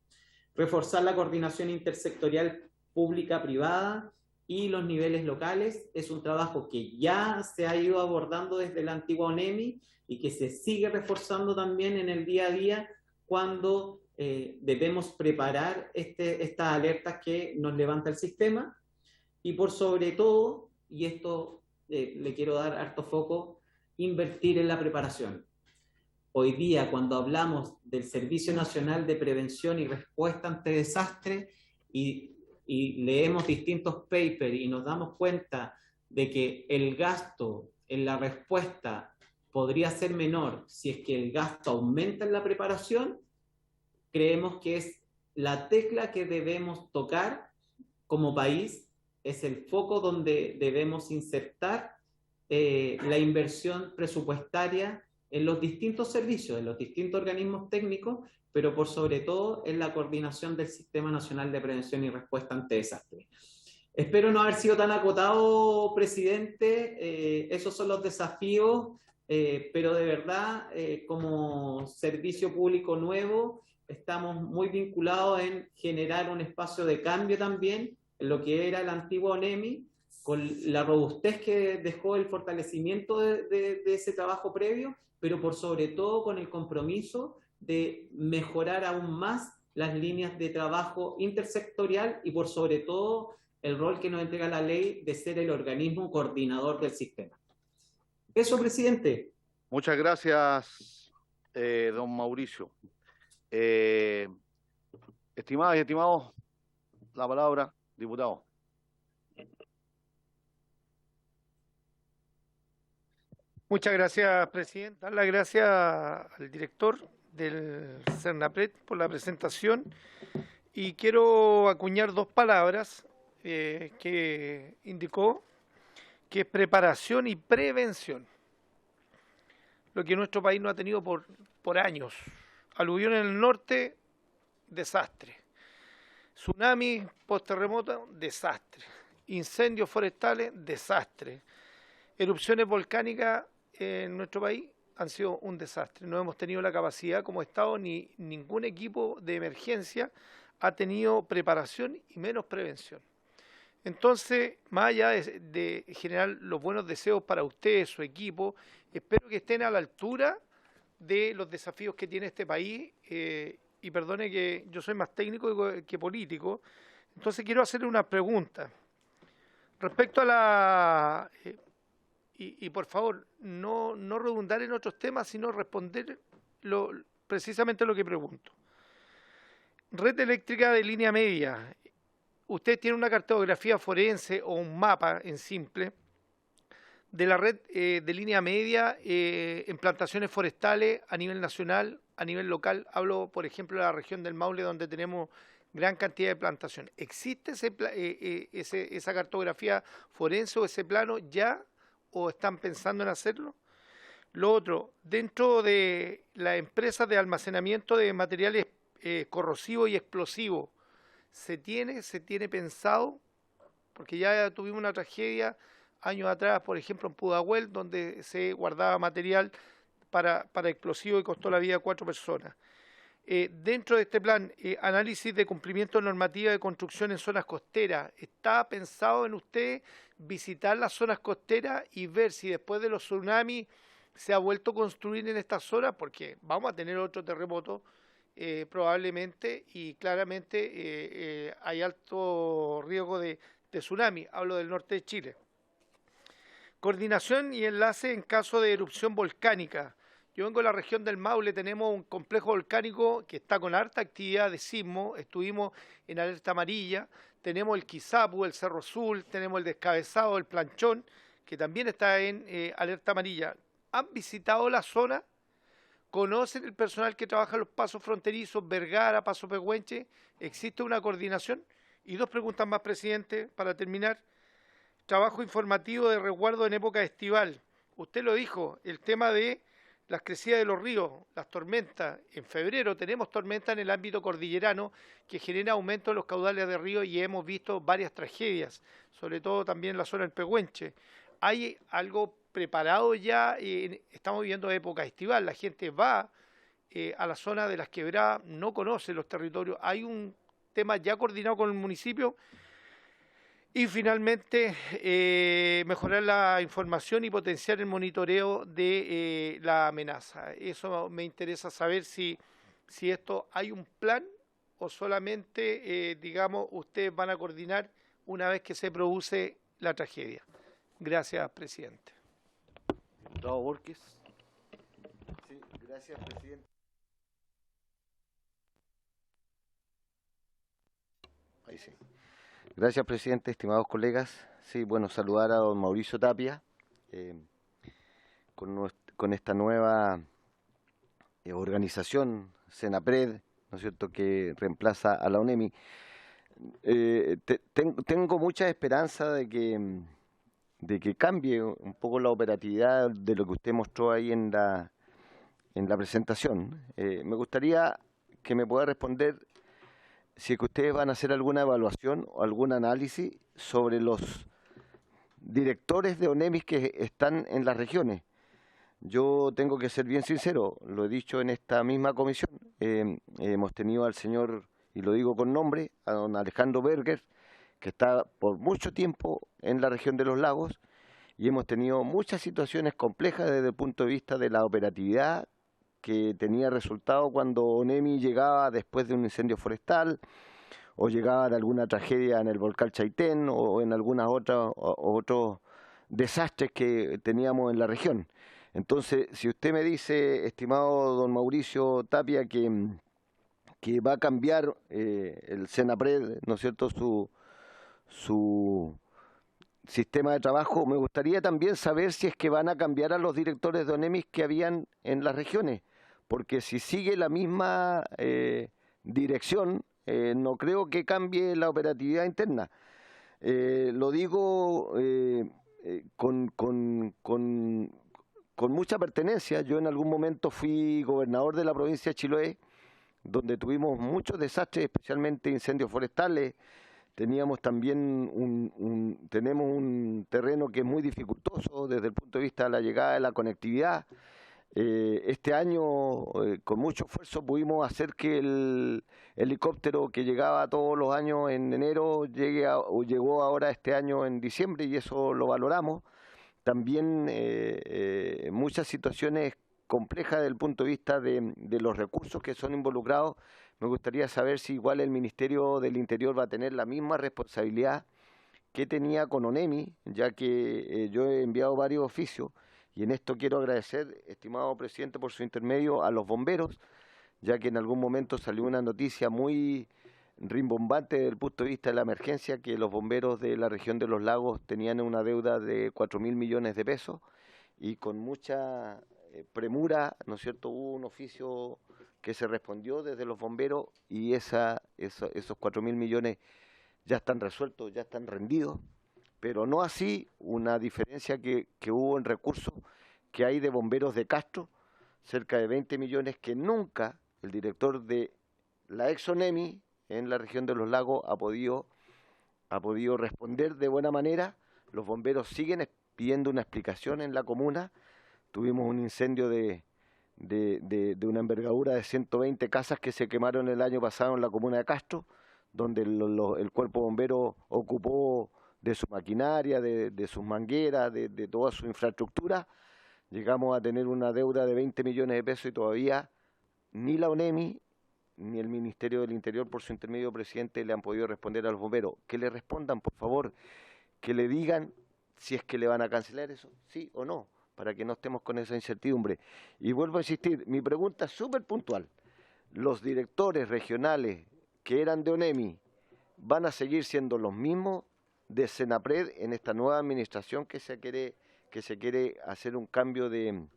Reforzar la coordinación intersectorial pública-privada y los niveles locales es un trabajo que ya se ha ido abordando desde la antigua ONEMI y que se sigue reforzando también en el día a día cuando debemos preparar estas alertas que nos levanta el sistema. Y por sobre todo, y esto le quiero dar harto foco, invertir en la preparación. Hoy día, cuando hablamos del Servicio Nacional de Prevención y Respuesta ante Desastres y leemos distintos papers y nos damos cuenta de que el gasto en la respuesta podría ser menor si es que el gasto aumenta en la preparación, creemos que es la tecla que debemos tocar como país, es el foco donde debemos insertar la inversión presupuestaria en los distintos servicios, en los distintos organismos técnicos, pero por sobre todo en la coordinación del Sistema Nacional de Prevención y Respuesta ante Desastres. Espero no haber sido tan acotado, presidente. Esos son los desafíos, pero de verdad, como servicio público nuevo, estamos muy vinculados en generar un espacio de cambio también en lo que era la antigua ONEMI, con la robustez que dejó el fortalecimiento de ese trabajo previo, pero por sobre todo con el compromiso de mejorar aún más las líneas de trabajo intersectorial y por sobre todo el rol que nos entrega la ley de ser el organismo coordinador del sistema. Eso, presidente. Muchas gracias, don Mauricio. Estimadas y estimados, la palabra, diputado. Muchas gracias, presidente. Dar las gracias al director del Cernapred por la presentación y quiero acuñar dos palabras que indicó, que es preparación y prevención, lo que nuestro país no ha tenido por años. Aluvión en el norte, desastre. Tsunami post-terremoto, desastre. Incendios forestales, desastre. Erupciones volcánicas en nuestro país han sido un desastre. No hemos tenido la capacidad como Estado, ni ningún equipo de emergencia ha tenido preparación y menos prevención. Entonces, más allá de generar los buenos deseos para ustedes, su equipo, espero que estén a la altura de los desafíos que tiene este país. Y perdone que yo soy más técnico que político. Entonces quiero hacerle una pregunta. Respecto a la... Y por favor, no redundar en otros temas, sino responder precisamente lo que pregunto. Red eléctrica de línea media. Usted tiene una cartografía forense o un mapa en simple de la red de línea media en plantaciones forestales a nivel nacional, a nivel local. Hablo, por ejemplo, de la región del Maule, donde tenemos gran cantidad de plantaciones. ¿Existe esa cartografía forense o ese plano ya, o están pensando en hacerlo? Lo otro, dentro de las empresas de almacenamiento de materiales corrosivos y explosivos, ¿se tiene pensado? Porque ya tuvimos una tragedia años atrás, por ejemplo, en Pudahuel, donde se guardaba material para explosivo y costó la vida a 4 personas. Dentro de este plan, análisis de cumplimiento de normativa de construcción en zonas costeras, ¿está pensado en usted visitar las zonas costeras y ver si después de los tsunamis se ha vuelto a construir en estas zonas? Porque vamos a tener otro terremoto probablemente, y claramente hay alto riesgo de tsunami. Hablo del norte de Chile. Coordinación y enlace en caso de erupción volcánica. Yo vengo de la región del Maule, tenemos un complejo volcánico que está con harta actividad de sismo, estuvimos en alerta amarilla, tenemos el Quizapu, el Cerro Azul, tenemos el Descabezado, el Planchón, que también está en alerta amarilla. ¿Han visitado la zona? ¿Conocen el personal que trabaja en los pasos fronterizos, Vergara, Paso Pehuenche? ¿Existe una coordinación? Y dos preguntas más, presidente, para terminar. Trabajo informativo de resguardo en época estival. Usted lo dijo, el tema de las crecidas de los ríos, las tormentas. En febrero tenemos tormentas en el ámbito cordillerano que genera aumento de los caudales de río y hemos visto varias tragedias, sobre todo también en la zona del Pehuenche. ¿Hay algo preparado ya? Estamos viviendo época estival, la gente va a la zona de las quebradas, no conoce los territorios. ¿Hay un tema ya coordinado con el municipio? Y finalmente, mejorar la información y potenciar el monitoreo de la amenaza. Eso me interesa saber si esto hay un plan o solamente, digamos, ustedes van a coordinar una vez que se produce la tragedia. Gracias, presidente. Diputado Borges. Sí, gracias, presidente. Ahí sí. Gracias, presidente, estimados colegas. Sí, bueno, saludar a don Mauricio Tapia con esta nueva organización, Senapred, ¿no es cierto?, que reemplaza a la ONEMI. Tengo mucha esperanza de que cambie un poco la operatividad de lo que usted mostró ahí en la presentación. Me gustaría que me pueda responder si es que ustedes van a hacer alguna evaluación o algún análisis sobre los directores de ONEMI que están en las regiones. Yo tengo que ser bien sincero, lo he dicho en esta misma comisión, hemos tenido al señor, y lo digo con nombre, a don Alejandro Berger, que está por mucho tiempo en la región de los lagos y hemos tenido muchas situaciones complejas desde el punto de vista de la operatividad que tenía resultado cuando ONEMI llegaba después de un incendio forestal o llegaba de alguna tragedia en el volcán Chaitén o en algunas otros desastres que teníamos en la región. Entonces, si usted me dice, estimado don Mauricio Tapia, que va a cambiar el Senapred, ¿no es cierto?, su sistema de trabajo, me gustaría también saber si es que van a cambiar a los directores de ONEMI que habían en las regiones, porque si sigue la misma dirección, no creo que cambie la operatividad interna. Lo digo con mucha pertenencia. Yo en algún momento fui gobernador de la provincia de Chiloé, donde tuvimos muchos desastres, especialmente incendios forestales. Teníamos también tenemos un terreno que es muy dificultoso desde el punto de vista de la llegada de la conectividad. Este año, con mucho esfuerzo, pudimos hacer que el helicóptero que llegaba todos los años en enero llegó ahora este año en diciembre, y eso lo valoramos. También muchas situaciones complejas desde el punto de vista de los recursos que son involucrados. Me gustaría saber si igual el Ministerio del Interior va a tener la misma responsabilidad que tenía con ONEMI, ya que yo he enviado varios oficios, y en esto quiero agradecer, estimado presidente, por su intermedio a los bomberos, ya que en algún momento salió una noticia muy rimbombante desde el punto de vista de la emergencia, que los bomberos de la región de los lagos tenían una deuda de 4.000 millones de pesos, y con mucha premura, ¿no es cierto?, hubo un oficio que se respondió desde los bomberos, y esos 4.000 millones ya están resueltos, ya están rendidos, pero no así una diferencia que hubo en recursos que hay de bomberos de Castro, cerca de 20 millones que nunca el director de la ex ONEMI en la región de los lagos ha podido responder de buena manera. Los bomberos siguen pidiendo una explicación en la comuna. Tuvimos un incendio de una envergadura de 120 casas que se quemaron el año pasado en la comuna de Castro, donde el cuerpo bombero ocupó de su maquinaria, de sus mangueras, de toda su infraestructura. Llegamos a tener una deuda de 20 millones de pesos y todavía ni la ONEMI ni el Ministerio del Interior, por su intermedio, presidente, le han podido responder a los bomberos. Que le respondan, por favor, que le digan si es que le van a cancelar eso, sí o no, para que no estemos con esa incertidumbre. Y vuelvo a insistir, mi pregunta es súper puntual. ¿Los directores regionales que eran de ONEMI van a seguir siendo los mismos de Senapred en esta nueva administración que se quiere hacer un cambio de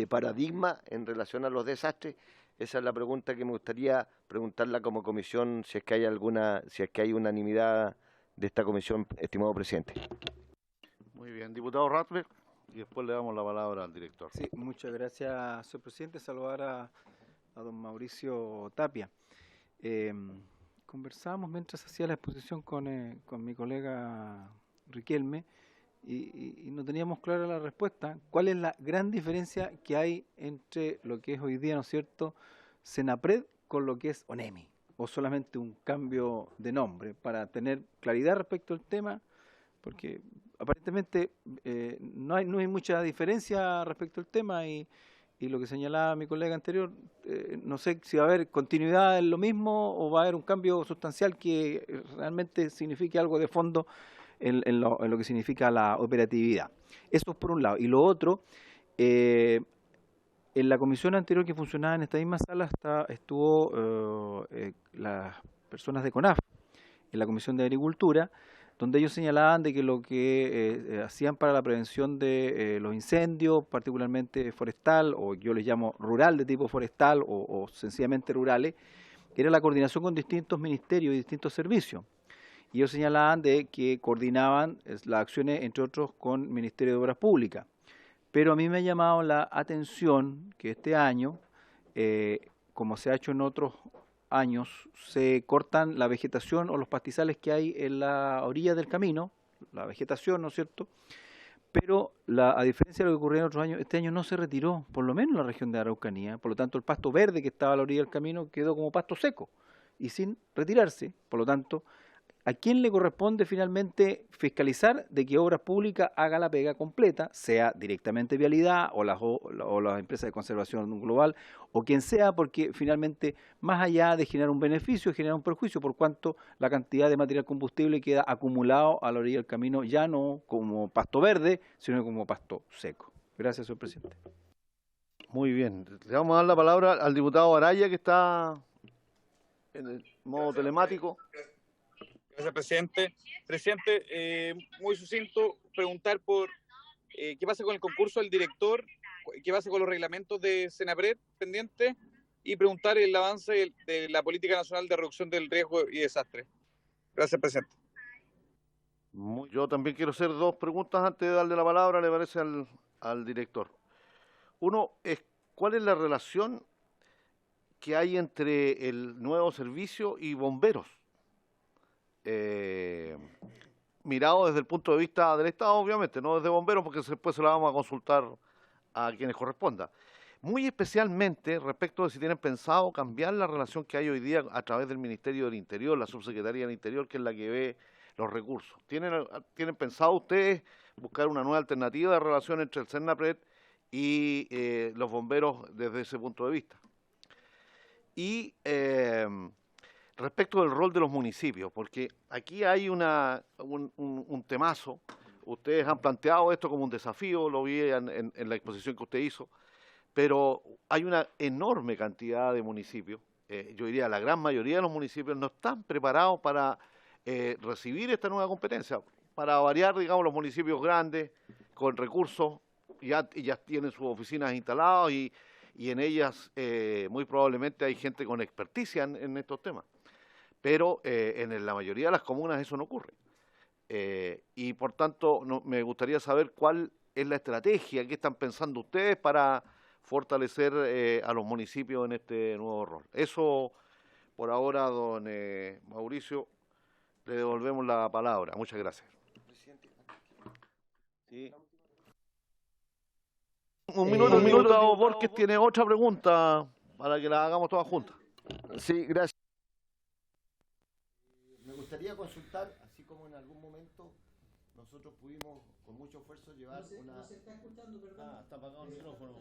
paradigma en relación a los desastres? Esa es la pregunta que me gustaría preguntarla como comisión, si es que hay unanimidad de esta comisión, estimado presidente. Muy bien, diputado Ratler, y después le damos la palabra al director. Sí, muchas gracias, señor presidente. Saludar a don Mauricio Tapia. Conversábamos mientras hacía la exposición con mi colega Riquelme y no teníamos clara la respuesta. ¿Cuál es la gran diferencia que hay entre lo que es hoy día, ¿no es cierto?, Senapred con lo que es ONEMI? ¿O solamente un cambio de nombre para tener claridad respecto al tema? Porque aparentemente no hay mucha diferencia respecto al tema y lo que señalaba mi colega anterior, no sé si va a haber continuidad en lo mismo o va a haber un cambio sustancial que realmente signifique algo de fondo en lo que significa la operatividad. Eso es por un lado. Y lo otro, en la comisión anterior que funcionaba en esta misma sala estuvo las personas de CONAF, en la Comisión de Agricultura, donde ellos señalaban de que lo que hacían para la prevención de los incendios, particularmente forestal, o yo les llamo rural de tipo forestal o sencillamente rurales, era la coordinación con distintos ministerios y distintos servicios. Y ellos señalaban de que coordinaban las acciones, entre otros, con el Ministerio de Obras Públicas. Pero a mí me ha llamado la atención que este año, como se ha hecho en otros años, se cortan la vegetación o los pastizales que hay en la orilla del camino, la vegetación, ¿no es cierto? Pero a diferencia de lo que ocurría en otros años, este año no se retiró, por lo menos en la región de Araucanía. Por lo tanto, el pasto verde que estaba a la orilla del camino quedó como pasto seco y sin retirarse. Por lo tanto, ¿a quién le corresponde finalmente fiscalizar de que Obras Públicas haga la pega completa, sea directamente Vialidad o las empresas de conservación global o quien sea, porque finalmente, más allá de generar un beneficio, genera un perjuicio, por cuanto la cantidad de material combustible queda acumulado a la orilla del camino, ya no como pasto verde, sino como pasto seco? Gracias, señor presidente. Muy bien. Le vamos a dar la palabra al diputado Araya, que está en el modo telemático. Gracias, presidente. Presidente, muy sucinto, preguntar por qué pasa con el concurso del director, qué pasa con los reglamentos de Senapred pendientes y preguntar el avance de la Política Nacional de Reducción del Riesgo y Desastre. Gracias, presidente. Yo también quiero hacer dos preguntas antes de darle la palabra, le parece al director. Uno es, ¿cuál es la relación que hay entre el nuevo servicio y bomberos? Mirado desde el punto de vista del Estado, obviamente, no desde bomberos, porque después se la vamos a consultar a quienes corresponda. Muy especialmente respecto de si tienen pensado cambiar la relación que hay hoy día a través del Ministerio del Interior, la Subsecretaría del Interior, que es la que ve los recursos. ¿Tienen pensado ustedes buscar una nueva alternativa de relación entre el Senapred y los bomberos desde ese punto de vista? Y respecto del rol de los municipios, porque aquí hay un temazo. Ustedes han planteado esto como un desafío, lo vi en la exposición que usted hizo, pero hay una enorme cantidad de municipios, yo diría la gran mayoría de los municipios no están preparados para recibir esta nueva competencia. Para variar, digamos, los municipios grandes, con recursos, ya tienen sus oficinas instaladas y en ellas muy probablemente hay gente con experticia en estos temas. Pero en la mayoría de las comunas eso no ocurre. Y por tanto me gustaría saber cuál es la estrategia, qué están pensando ustedes para fortalecer a los municipios en este nuevo rol. Eso por ahora, don Mauricio, le devolvemos la palabra. Muchas gracias. Sí. Un minuto, Borges tiene otra pregunta para que la hagamos todas juntas. Sí, gracias. Me gustaría consultar, así como en algún momento nosotros pudimos con mucho esfuerzo llevar No se está escuchando, perdón. Está apagado el micrófono.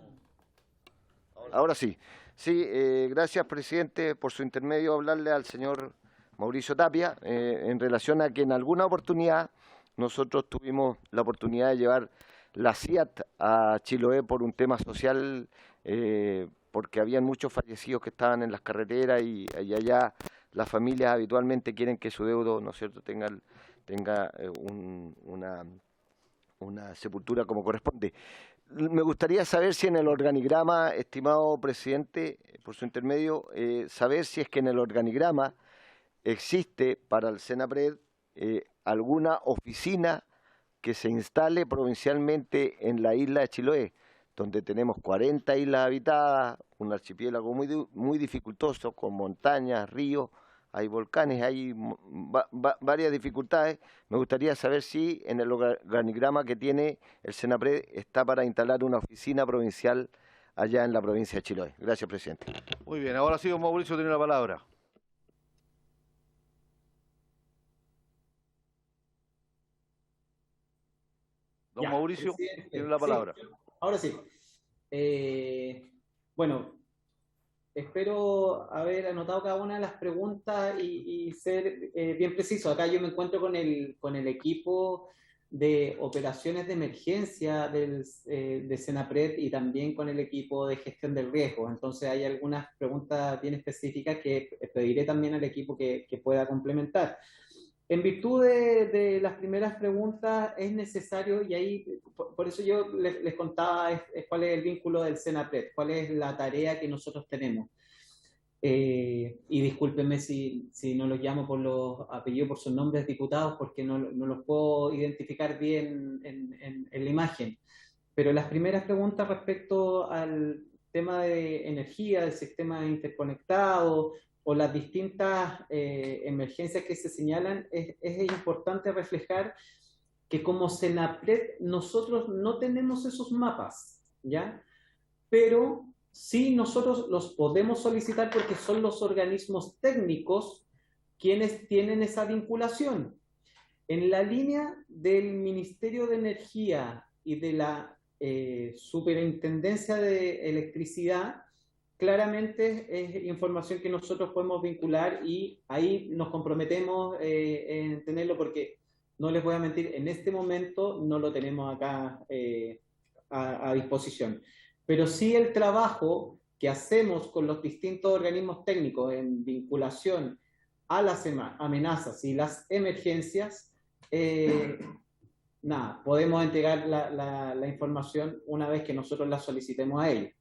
Ahora sí. Sí, gracias, presidente, por su intermedio hablarle al señor Mauricio Tapia en relación a que en alguna oportunidad nosotros tuvimos la oportunidad de llevar la CIAT a Chiloé por un tema social, porque habían muchos fallecidos que estaban en las carreteras y allá las familias habitualmente quieren que su deudo, ¿no es cierto?, tenga una sepultura como corresponde. Me gustaría saber si en el organigrama, estimado presidente, por su intermedio, saber si es que en el organigrama existe para el Senapred alguna oficina que se instale provincialmente en la isla de Chiloé, donde tenemos 40 islas habitadas, un archipiélago muy dificultoso, con montañas, ríos, hay volcanes, hay varias dificultades. Me gustaría saber si en el organigrama que tiene el Senapred está para instalar una oficina provincial allá en la provincia de Chiloé. Gracias, presidente. Muy bien, ahora sí, don Mauricio tiene la palabra. Don Mauricio, tiene la palabra. Sí, ahora sí. Bueno, espero haber anotado cada una de las preguntas y ser bien preciso. Acá yo me encuentro con el equipo de operaciones de emergencia de Senapred y también con el equipo de gestión del riesgo. Entonces hay algunas preguntas bien específicas que pediré también al equipo que pueda complementar. En virtud de las primeras preguntas es necesario, y ahí por eso yo les contaba cuál es el vínculo del Senapred, cuál es la tarea que nosotros tenemos. Y discúlpenme si no los llamo por los apellidos, por sus nombres diputados, porque no los puedo identificar bien en la imagen. Pero las primeras preguntas respecto al tema de energía, del sistema interconectado, o las distintas emergencias que se señalan, es importante reflejar que como Senapred nosotros no tenemos esos mapas, ¿ya? Pero sí nosotros los podemos solicitar porque son los organismos técnicos ¿quiénes tienen esa vinculación? En la línea del Ministerio de Energía y de la Superintendencia de Electricidad, claramente es información que nosotros podemos vincular y ahí nos comprometemos en tenerlo, porque no les voy a mentir, en este momento no lo tenemos acá a disposición. Pero sí el trabajo que hacemos con los distintos organismos técnicos en vinculación a las amenazas y las emergencias, nada, podemos entregar la información una vez que nosotros la solicitemos a ellos.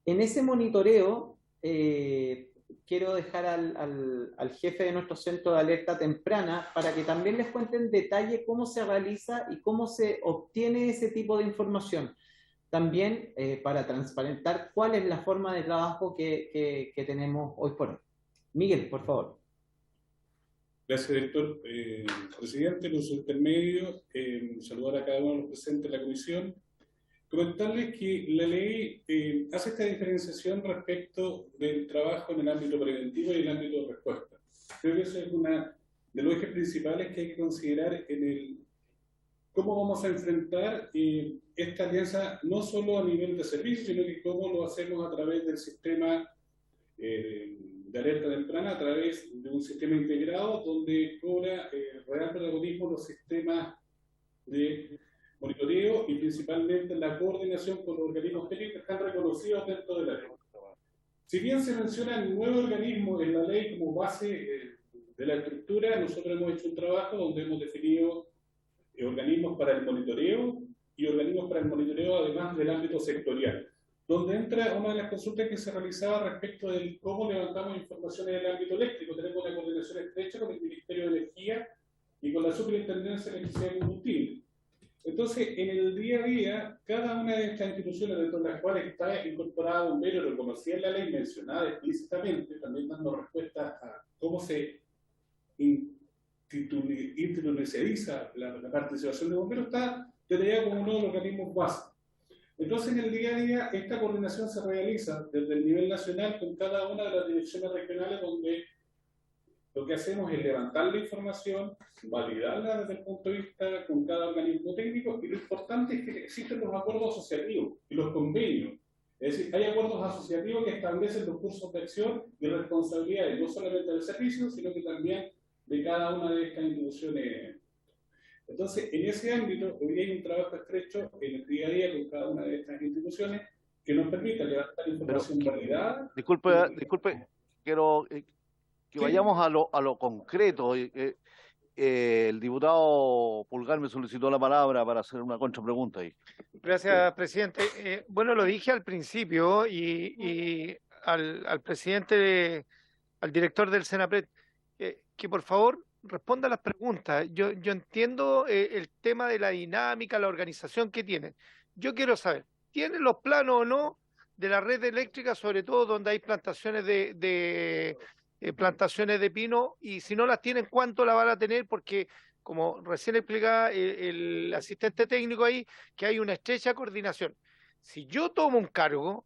En ese monitoreo, quiero dejar al jefe de nuestro centro de alerta temprana para que también les cuente en detalle cómo se realiza y cómo se obtiene ese tipo de información. También para transparentar cuál es la forma de trabajo que tenemos hoy por hoy. Miguel, por favor. Gracias, director. Presidente, con su intermedio, saludar a cada uno de los presentes de la comisión. Comentarles que la ley hace esta diferenciación respecto del trabajo en el ámbito preventivo y el ámbito de respuesta. Creo que eso es una de los ejes principales que hay que considerar en el cómo vamos a enfrentar esta alianza, no solo a nivel de servicio, sino que cómo lo hacemos a través del sistema de alerta temprana, a través de un sistema integrado donde cobra real protagonismo los sistemas de monitoreo y principalmente la coordinación con los organismos técnicos que están reconocidos dentro de la ley. Si bien se menciona el nuevo organismo en la ley como base de la estructura, nosotros hemos hecho un trabajo donde hemos definido organismos para el monitoreo y organismos para el monitoreo además del ámbito sectorial, donde entra una de las consultas que se realizaba respecto de cómo levantamos información en el ámbito eléctrico. Tenemos una coordinación estrecha con el Ministerio de Energía y con la Superintendencia de Electricidad y Combustible. Entonces, en el día a día, cada una de estas instituciones, dentro de las cuales está incorporada Bomberos, reconocida en la ley, mencionada explícitamente, también dando respuesta a cómo se institucionaliza la participación de Bomberos, está detallada como uno de los organismos básicos. Entonces, en el día a día, esta coordinación se realiza desde el nivel nacional con cada una de las direcciones regionales, donde lo que hacemos es levantar la información, validarla desde el punto de vista con cada organismo técnico, y lo importante es que existen los acuerdos asociativos y los convenios. Es decir, hay acuerdos asociativos que establecen los cursos de acción y responsabilidades, no solamente del servicio, sino que también de cada una de estas instituciones. Entonces, en ese ámbito, hoy hay un trabajo estrecho en el día a día con cada una de estas instituciones que nos permita levantar información validada. Disculpe, quiero que vayamos a lo concreto. El diputado Pulgar me solicitó la palabra para hacer una contrapregunta ahí. Gracias, presidente. Bueno, lo dije al principio y al presidente, al director del Senapred, que por favor responda a las preguntas. Yo entiendo el tema de la dinámica, la organización que tienen. Yo quiero saber, ¿tienen los planos o no de la red eléctrica, sobre todo donde hay plantaciones plantaciones de pino? Y si no las tienen, ¿cuánto la van a tener? Porque, como recién explicaba el asistente técnico ahí, que hay una estrecha coordinación. Si yo tomo un cargo,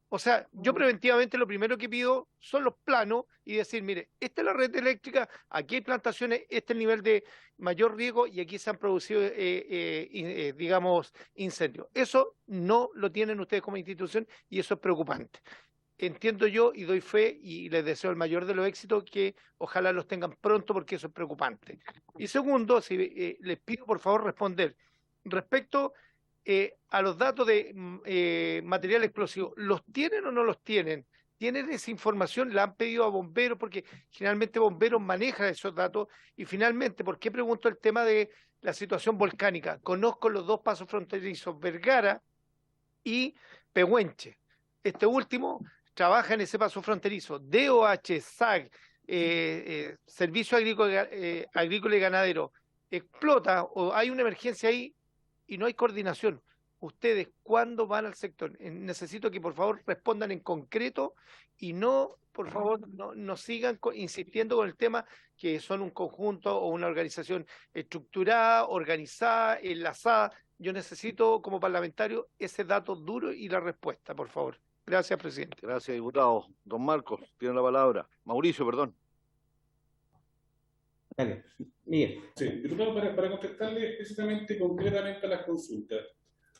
o sea, yo preventivamente lo primero que pido son los planos y decir, mire, esta es la red eléctrica, aquí hay plantaciones, este es el nivel de mayor riesgo y aquí se han producido, digamos, incendios. Eso no lo tienen ustedes como institución y eso es preocupante. Entiendo yo y doy fe y les deseo el mayor de los éxitos, que ojalá los tengan pronto porque eso es preocupante. Y segundo, les pido por favor responder respecto a los datos de material explosivo. ¿Los tienen o no los tienen? ¿Tienen esa información? ¿La han pedido a bomberos? Porque generalmente bomberos manejan esos datos. Y finalmente, ¿por qué pregunto el tema de la situación volcánica? Conozco los dos pasos fronterizos, Vergara y Pehuenche. Este último trabaja en ese paso fronterizo. DOH, SAG, Servicio Agrícola y Ganadero, explota o hay una emergencia ahí y no hay coordinación. Ustedes, ¿cuándo van al sector? Necesito que por favor respondan en concreto y no, por favor, no sigan insistiendo con el tema que son un conjunto o una organización estructurada, organizada, enlazada. Yo necesito como parlamentario ese dato duro y la respuesta, por favor. Gracias, presidente. Gracias, diputado. Don Marcos, tiene la palabra. Mauricio, perdón. Dale, Miguel. Sí, diputado, para contestarle específicamente, concretamente a las consultas.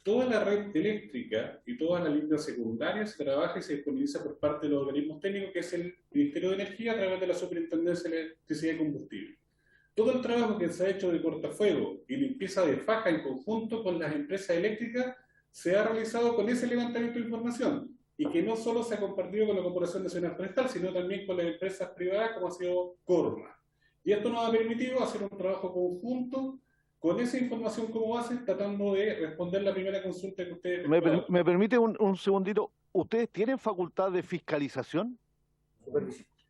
Toda la red eléctrica y toda la línea secundaria se trabaja y se disponibiliza por parte de los organismos técnicos, que es el Ministerio de Energía, a través de la Superintendencia de Electricidad y Combustible. Todo el trabajo que se ha hecho de cortafuego y limpieza de faja en conjunto con las empresas eléctricas se ha realizado con ese levantamiento de información, y que no solo se ha compartido con la Corporación Nacional Forestal, sino también con las empresas privadas como ha sido Corma. Y esto nos ha permitido hacer un trabajo conjunto con esa información como base, tratando de responder la primera consulta que ustedes... ¿Me permite un segundito? ¿Ustedes tienen facultad de fiscalización?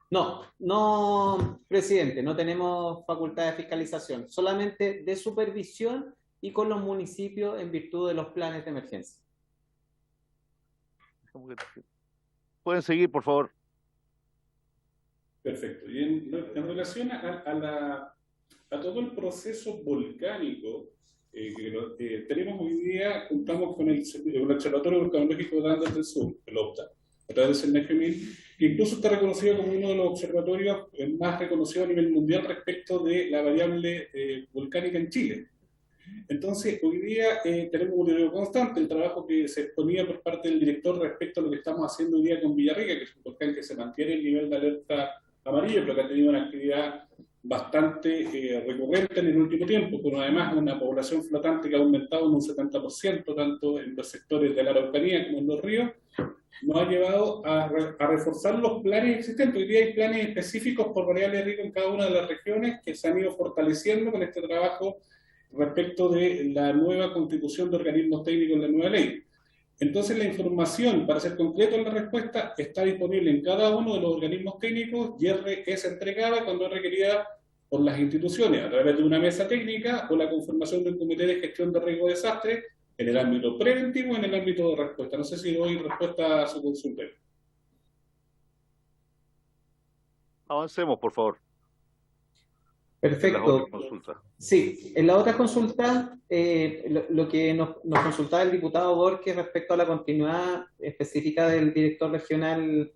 No, presidente, no tenemos facultad de fiscalización, solamente de supervisión y con los municipios en virtud de los planes de emergencia. Pueden seguir, por favor. Perfecto. Y en relación a todo el proceso volcánico que tenemos hoy día, contamos con el Observatorio Volcanológico de Andes del Sur, el OPTA, a través del CERNEFEMIN, que incluso está reconocido como uno de los observatorios más reconocidos a nivel mundial respecto de la variable volcánica en Chile. Entonces, hoy día tenemos un monitoreo constante. El trabajo que se exponía por parte del director respecto a lo que estamos haciendo hoy día con Villarrica, que es un volcán que se mantiene el nivel de alerta amarillo, pero que ha tenido una actividad bastante recurrente en el último tiempo, con además una población flotante que ha aumentado en un 70%, tanto en los sectores de la Araucanía como en los ríos, nos ha llevado a reforzar los planes existentes. Hoy día hay planes específicos por variable de riesgo en cada una de las regiones que se han ido fortaleciendo con este trabajo respecto de la nueva constitución de organismos técnicos en la nueva ley. Entonces la información, para ser concreto en la respuesta, está disponible en cada uno de los organismos técnicos y es entregada cuando es requerida por las instituciones a través de una mesa técnica o la conformación del Comité de Gestión de Riesgo de Desastre en el ámbito preventivo y en el ámbito de respuesta. No sé si doy respuesta a su consulta. Avancemos, por favor. Perfecto. Sí, en la otra consulta, lo que nos consultaba el diputado Borges respecto a la continuidad específica del director regional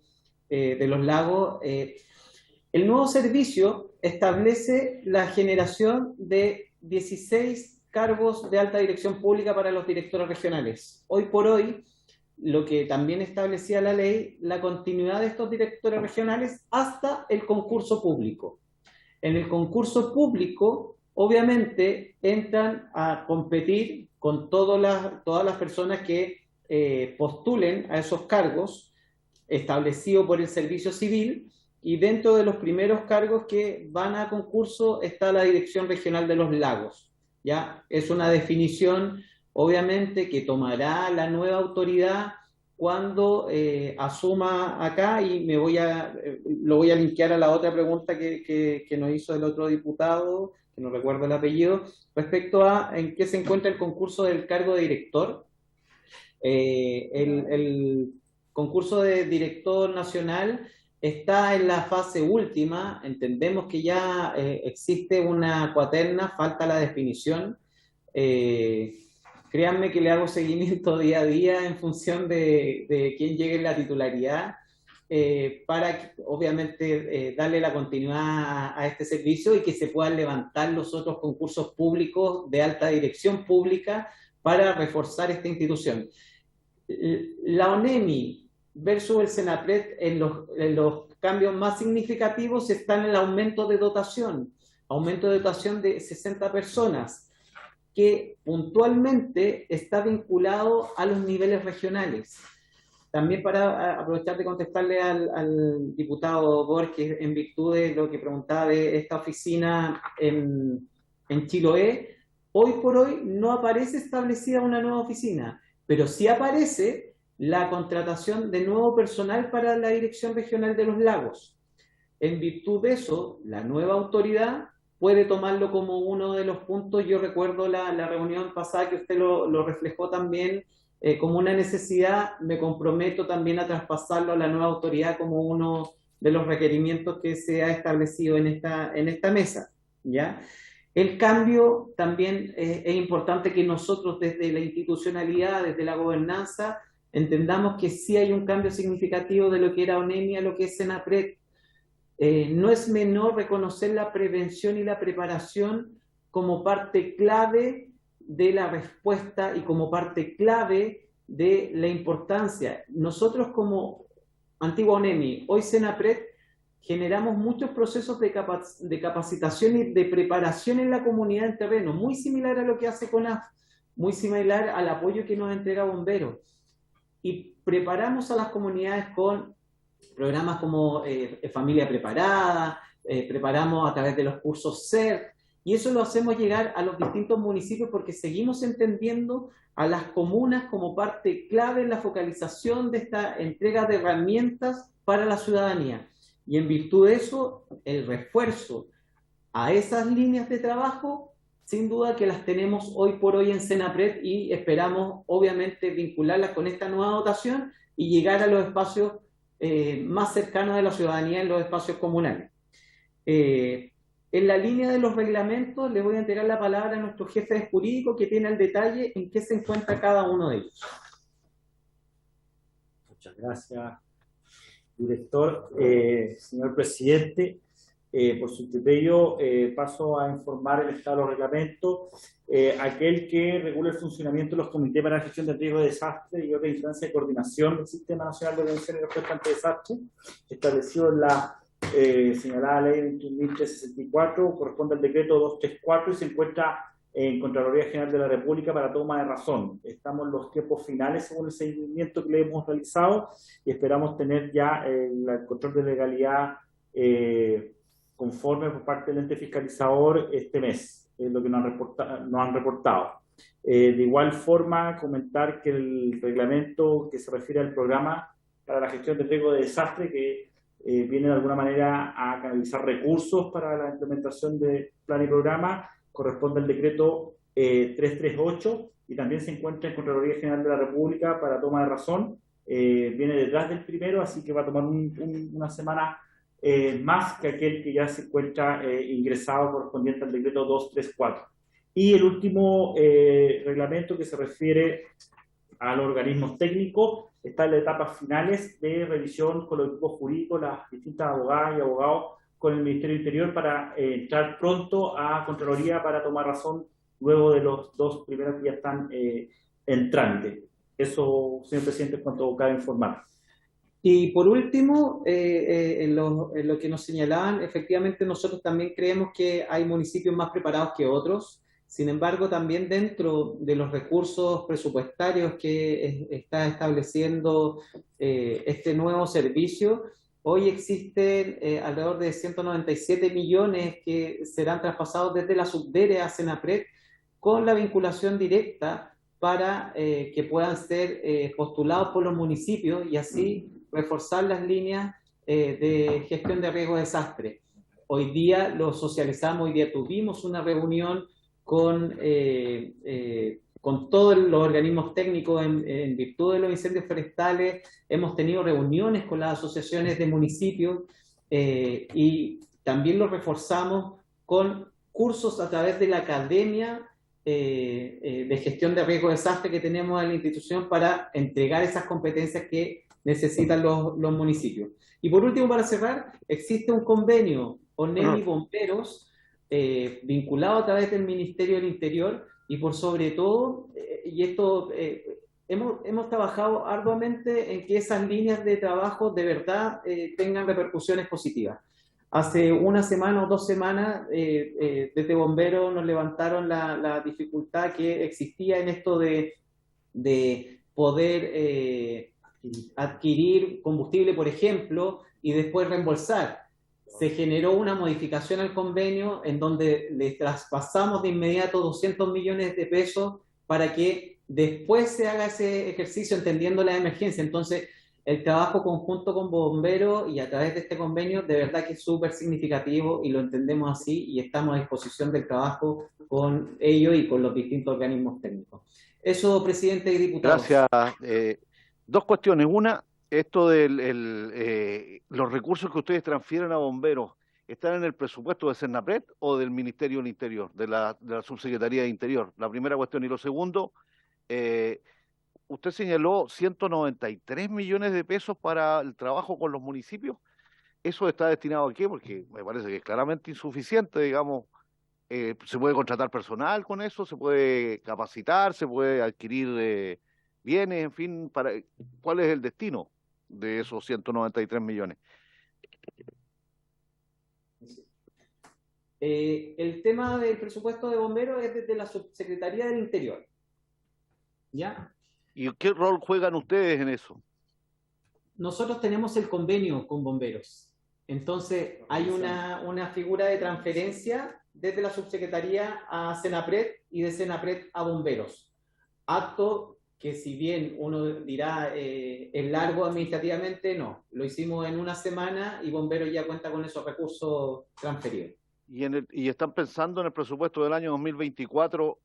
de los lagos, el nuevo servicio establece la generación de 16 cargos de alta dirección pública para los directores regionales. Hoy por hoy, lo que también establecía la ley, la continuidad de estos directores regionales hasta el concurso público. En el concurso público, obviamente, entran a competir con todas las personas que postulen a esos cargos establecidos por el Servicio Civil, y dentro de los primeros cargos que van a concurso está la Dirección Regional de los Lagos. ¿Ya? Es una definición, obviamente, que tomará la nueva autoridad cuando asuma acá, y lo voy a linkear a la otra pregunta que nos hizo el otro diputado, que no recuerdo el apellido, respecto a en qué se encuentra el concurso del cargo de director. El concurso de director nacional está en la fase última. Entendemos que ya existe una cuaterna, falta la definición. Créanme que le hago seguimiento día a día en función de quién llegue en la titularidad, para obviamente darle la continuidad a este servicio y que se puedan levantar los otros concursos públicos de alta dirección pública para reforzar esta institución. La ONEMI versus el SENAPRED, en los cambios más significativos están en el aumento de dotación de 60 personas, que puntualmente está vinculado a los niveles regionales. También, para aprovechar de contestarle al diputado Borges, en virtud de lo que preguntaba de esta oficina en Chiloé, hoy por hoy no aparece establecida una nueva oficina, pero sí aparece la contratación de nuevo personal para la Dirección Regional de los Lagos. En virtud de eso, la nueva autoridad puede tomarlo como uno de los puntos. Yo recuerdo la reunión pasada que usted lo reflejó también como una necesidad. Me comprometo también a traspasarlo a la nueva autoridad como uno de los requerimientos que se ha establecido en esta mesa, ¿ya? El cambio también es importante que nosotros desde la institucionalidad, desde la gobernanza, entendamos que sí hay un cambio significativo de lo que era ONEMI a lo que es SENAPRED. no es menor reconocer la prevención y la preparación como parte clave de la respuesta y como parte clave de la importancia. Nosotros como antigua ONEMI, hoy Senapred, generamos muchos procesos de capacitación y de preparación en la comunidad en terreno, muy similar a lo que hace CONAF, muy similar al apoyo que nos entrega Bomberos. Y preparamos a las comunidades con programas como Familia Preparada, preparamos a través de los cursos CERT, y eso lo hacemos llegar a los distintos municipios porque seguimos entendiendo a las comunas como parte clave en la focalización de esta entrega de herramientas para la ciudadanía. Y en virtud de eso, el refuerzo a esas líneas de trabajo, sin duda que las tenemos hoy por hoy en Senapred y esperamos obviamente vincularlas con esta nueva dotación y llegar a los espacios más cercanos de la ciudadanía en los espacios comunales. En la línea de los reglamentos, le voy a entregar la palabra a nuestro jefe de jurídico que tiene el detalle en qué se encuentra cada uno de ellos. Muchas gracias, director. Señor presidente, por su criterio, paso a informar el estado de los reglamentos. Aquel que regula el funcionamiento de los comités para la gestión de riesgo de desastre y otra instancia de coordinación del Sistema Nacional de Prevención y Respuesta ante Desastre, establecido en la señalada ley 21.364, corresponde al decreto 234 y se encuentra en Contraloría General de la República para toma de razón. Estamos en los tiempos finales según el seguimiento que le hemos realizado y esperamos tener ya el control de legalidad conforme por parte del ente fiscalizador este mes, es lo que nos han reportado. De igual forma, comentar que el reglamento que se refiere al programa para la gestión de riesgo de desastre, que viene de alguna manera a canalizar recursos para la implementación de plan y programa, corresponde al decreto 338 y también se encuentra en Contraloría General de la República para toma de razón. Viene detrás del primero, así que va a tomar una semana más que aquel que ya se encuentra ingresado correspondiente al decreto 234. Y el último reglamento que se refiere a los organismos técnicos está en las etapas finales de revisión con los equipos jurídicos, las distintas abogadas y abogados con el Ministerio del Interior para entrar pronto a Contraloría para tomar razón luego de los dos primeros que ya están en trámite. Eso, señor presidente, es cuanto cabe informar. Y por último, en lo que nos señalaban, efectivamente nosotros también creemos que hay municipios más preparados que otros. Sin embargo, también dentro de los recursos presupuestarios que está estableciendo este nuevo servicio, hoy existen alrededor de 197 millones que serán traspasados desde la Subdere a Senapred con la vinculación directa para que puedan ser postulados por los municipios y así reforzar las líneas de gestión de riesgo de desastre. Hoy día lo socializamos, hoy día tuvimos una reunión con todos los organismos técnicos en virtud de los incendios forestales, hemos tenido reuniones con las asociaciones de municipios y también lo reforzamos con cursos a través de la Academia de Gestión de Riesgo de Desastre que tenemos en la institución para entregar esas competencias que necesitan los municipios. Y por último, para cerrar, existe un convenio ONEMI Bomberos vinculado a través del Ministerio del Interior y por sobre todo, y esto hemos trabajado arduamente en que esas líneas de trabajo de verdad tengan repercusiones positivas. Hace una semana o 2 semanas desde Bomberos nos levantaron la dificultad que existía en esto de poder adquirir combustible, por ejemplo, y después reembolsar. Se generó una modificación al convenio en donde le traspasamos de inmediato 200 millones de pesos para que después se haga ese ejercicio entendiendo la emergencia. Entonces, el trabajo conjunto con Bomberos y a través de este convenio de verdad que es súper significativo y lo entendemos así y estamos a disposición del trabajo con ellos y con los distintos organismos técnicos. Eso, presidente y diputados. Gracias. 2 cuestiones. Una, esto de los recursos que ustedes transfieren a Bomberos, ¿están en el presupuesto de Senapred o del Ministerio del Interior, de la Subsecretaría de Interior? La primera cuestión. Y lo segundo, usted señaló 193 millones de pesos para el trabajo con los municipios. ¿Eso está destinado a qué? Porque me parece que es claramente insuficiente, digamos. ¿Se puede contratar personal con eso? ¿Se puede capacitar? ¿Se puede adquirir bienes? En fin, ¿cuál es el destino de esos 193 millones? El tema del presupuesto de bomberos es desde la Subsecretaría del Interior. ¿Ya? ¿Y qué rol juegan ustedes en eso? Nosotros tenemos el convenio con bomberos. Entonces, hay una figura de transferencia desde la subsecretaría a Senapred y de Senapred a bomberos. Acto que, si bien uno dirá es largo administrativamente, no. Lo hicimos en una semana y bomberos ya cuenta con esos recursos transferidos. ¿Y están pensando en el presupuesto del año 2024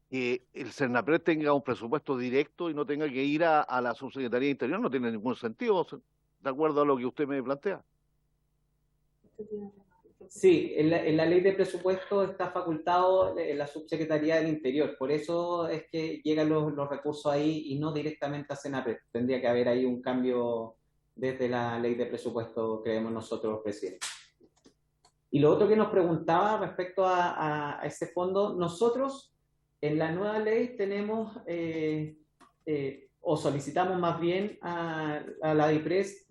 que el Senapred tenga un presupuesto directo y no tenga que ir a la subsecretaría de Interior? No tiene ningún sentido, de acuerdo a lo que usted me plantea. Sí, en la ley de presupuesto está facultado en la Subsecretaría del Interior, por eso es que llegan los recursos ahí y no directamente a Senapred. Tendría que haber ahí un cambio desde la ley de presupuesto, creemos nosotros, presidente. Y lo otro que nos preguntaba respecto a ese fondo, nosotros en la nueva ley tenemos, o solicitamos más bien a la DIPRES,